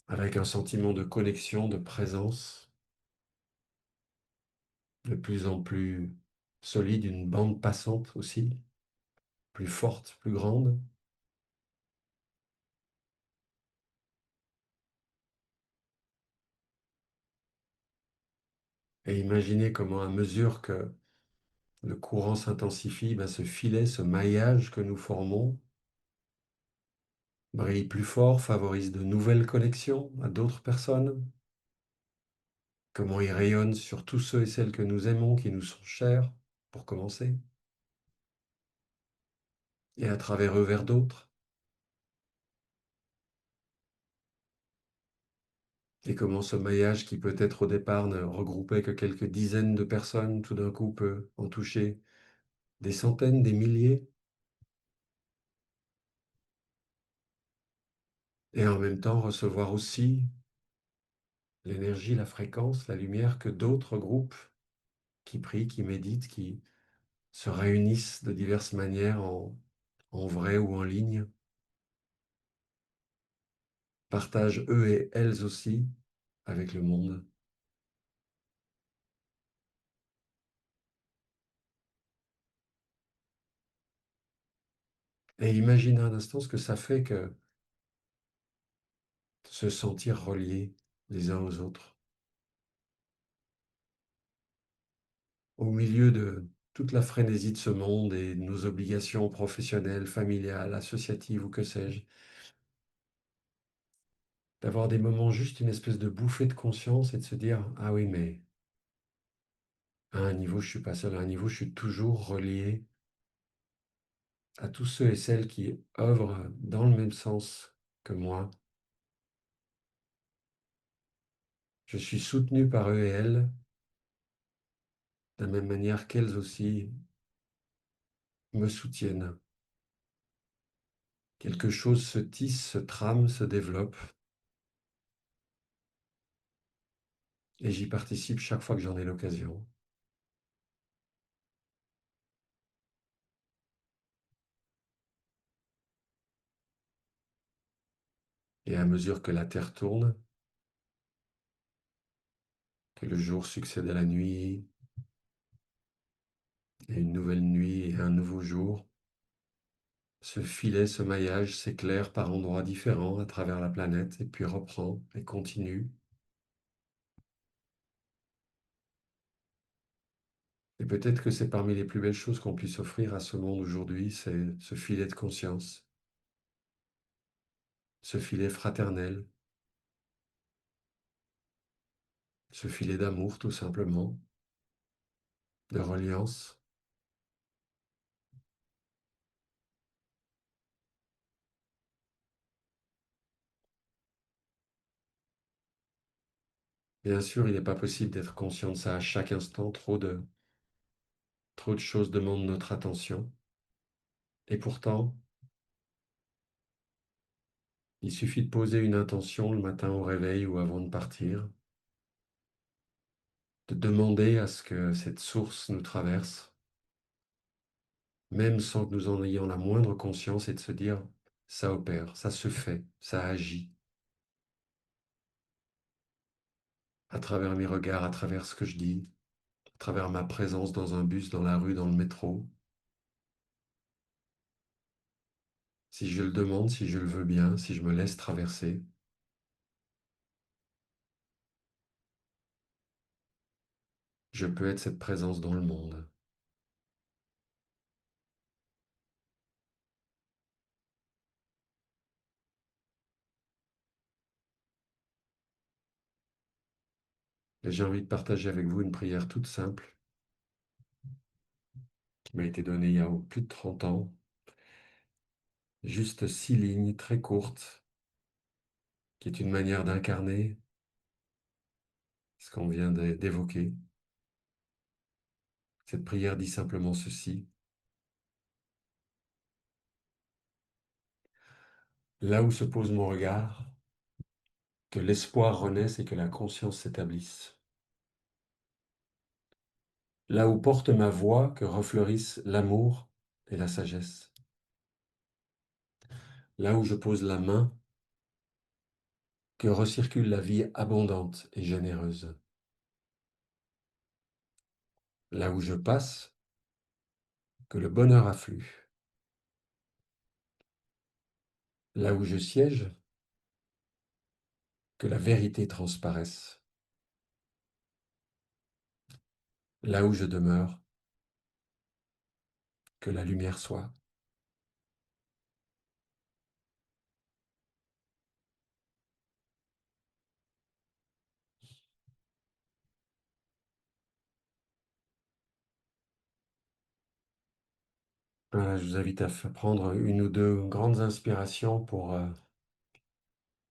avec un sentiment de connexion, de présence, de plus en plus solide, une bande passante aussi, plus forte, plus grande. Et imaginez comment, à mesure que le courant s'intensifie, ben ce filet, ce maillage que nous formons, brille plus fort, favorise de nouvelles connexions à d'autres personnes, comment il rayonne sur tous ceux et celles que nous aimons, qui nous sont chers, pour commencer, et à travers eux vers d'autres. Et comment ce maillage qui peut-être au départ ne regroupait que quelques dizaines de personnes, tout d'un coup peut en toucher des centaines, des milliers, et en même temps recevoir aussi l'énergie, la fréquence, la lumière que d'autres groupes qui prient, qui méditent, qui se réunissent de diverses manières en vrai ou en ligne, partagent eux et elles aussi avec le monde. Et imaginez un instant ce que ça fait que de se sentir reliés les uns aux autres. Au milieu de toute la frénésie de ce monde et de nos obligations professionnelles, familiales, associatives ou que sais-je, d'avoir des moments juste une espèce de bouffée de conscience et de se dire, ah oui, mais à un niveau, je suis pas seul, à un niveau, je suis toujours relié à tous ceux et celles qui œuvrent dans le même sens que moi. Je suis soutenu par eux et elles, de la même manière qu'elles aussi me soutiennent. Quelque chose se tisse, se trame, se développe, et j'y participe chaque fois que j'en ai l'occasion. Et à mesure que la Terre tourne, que le jour succède à la nuit, et une nouvelle nuit et un nouveau jour, Ce filet, ce maillage s'éclaire par endroits différents à travers la planète et puis reprend et continue. Et peut-être que c'est parmi les plus belles choses qu'on puisse offrir à ce monde aujourd'hui, c'est ce filet de conscience, ce filet fraternel, ce filet d'amour tout simplement, de reliance. Bien sûr, il n'est pas possible d'être conscient de ça à chaque instant, trop de choses demandent notre attention. Et pourtant, il suffit de poser une intention le matin au réveil ou avant de partir, de demander à ce que cette source nous traverse, même sans que nous en ayons la moindre conscience, et de se dire, ça opère, ça se fait, ça agit, à travers mes regards, à travers ce que je dis, à travers ma présence dans un bus, dans la rue, dans le métro. Si je le demande, si je le veux bien, si je me laisse traverser, je peux être cette présence dans le monde. Et j'ai envie de partager avec vous une prière toute simple qui m'a été donnée il y a plus de 30 ans. Juste 6 lignes très courtes, qui est une manière d'incarner ce qu'on vient d'évoquer. Cette prière dit simplement ceci. Là où se pose mon regard, que l'espoir renaisse et que la conscience s'établisse. Là où porte ma voix, que refleurissent l'amour et la sagesse. Là où je pose la main, que recircule la vie abondante et généreuse. Là où je passe, que le bonheur afflue. Là où je siège, que la vérité transparaisse. Là où je demeure, que la lumière soit. Voilà, je vous invite à prendre une ou deux grandes inspirations pour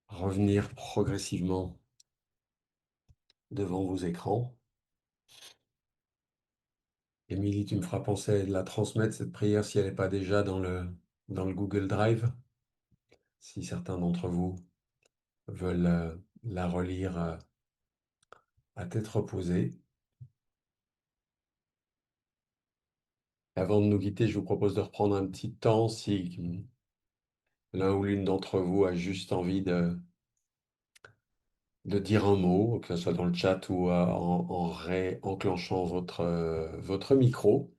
revenir progressivement devant vos écrans. Émilie, tu me feras penser de la transmettre, cette prière, si elle n'est pas déjà dans le Google Drive, si certains d'entre vous veulent la relire à tête reposée. Avant de nous quitter, je vous propose de reprendre un petit temps si l'un ou l'une d'entre vous a juste envie de dire un mot, que ce soit dans le chat ou en réenclenchant votre micro.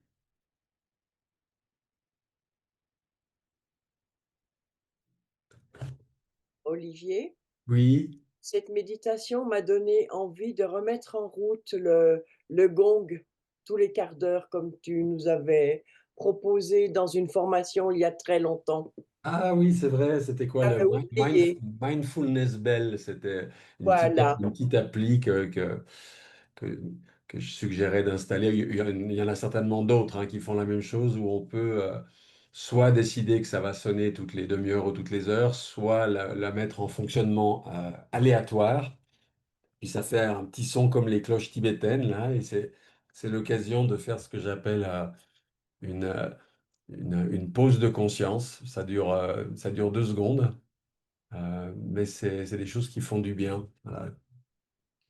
Olivier, Oui. cette méditation m'a donné envie de remettre en route le gong tous les quarts d'heure comme tu nous avais proposé dans une formation il y a très longtemps. Ah oui, c'est vrai, c'était quoi le J'avais oublié. Mindfulness Bell? C'était Voilà. une petite appli que, que je suggérais d'installer. Il y en a certainement d'autres qui font la même chose où on peut soit décider que ça va sonner toutes les demi-heures ou toutes les heures, soit la mettre en fonctionnement aléatoire. Puis ça fait un petit son comme les cloches tibétaines, là, et c'est l'occasion de faire ce que j'appelle une, euh, une pause de conscience. Ça dure 2 secondes, mais c'est des choses qui font du bien. Voilà.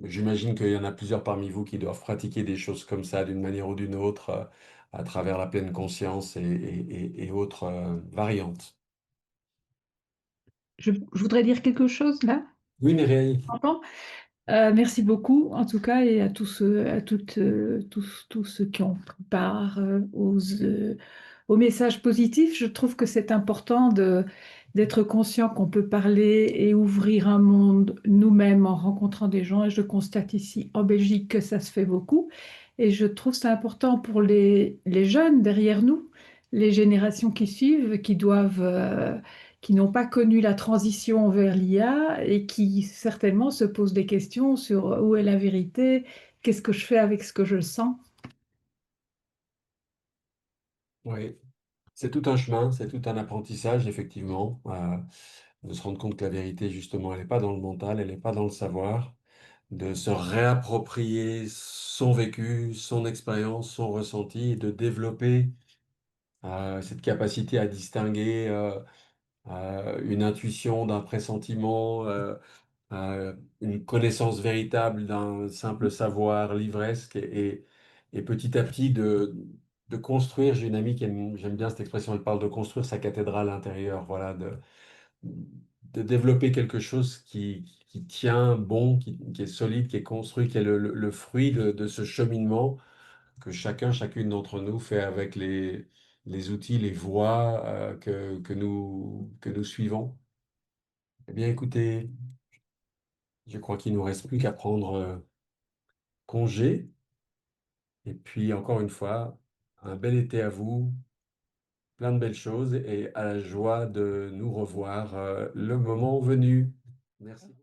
J'imagine qu'il y en a plusieurs parmi vous qui doivent pratiquer des choses comme ça d'une manière ou d'une autre, à travers la pleine conscience et autres variantes. Je voudrais dire quelque chose là. Oui, Mireille. J'entends. Merci beaucoup en tout cas et à tous ceux qui ont pris part au message positif, je trouve que c'est important d'être conscient qu'on peut parler et ouvrir un monde nous-mêmes en rencontrant des gens. Et je constate ici en Belgique que ça se fait beaucoup. Et je trouve ça important pour les jeunes derrière nous, les générations qui suivent, qui n'ont pas connu la transition vers l'IA et qui certainement se posent des questions sur où est la vérité, qu'est-ce que je fais avec ce que je sens. Oui, c'est tout un chemin, c'est tout un apprentissage, effectivement, de se rendre compte que la vérité, justement, elle n'est pas dans le mental, elle n'est pas dans le savoir, de se réapproprier son vécu, son expérience, son ressenti, et de développer cette capacité à distinguer une intuition d'un pressentiment, une connaissance véritable d'un simple savoir livresque et petit à petit de construire. J'ai une amie j'aime bien cette expression, elle parle de construire sa cathédrale intérieure, voilà, de développer quelque chose qui tient bon, qui est solide, qui est construit, qui est le fruit de ce cheminement que chacune d'entre nous fait avec les outils, les voies que nous suivons. Eh bien, écoutez, je crois qu'il nous reste plus qu'à prendre congé. Et puis, encore une fois, un bel été à vous, plein de belles choses et à la joie de nous revoir le moment venu. Merci.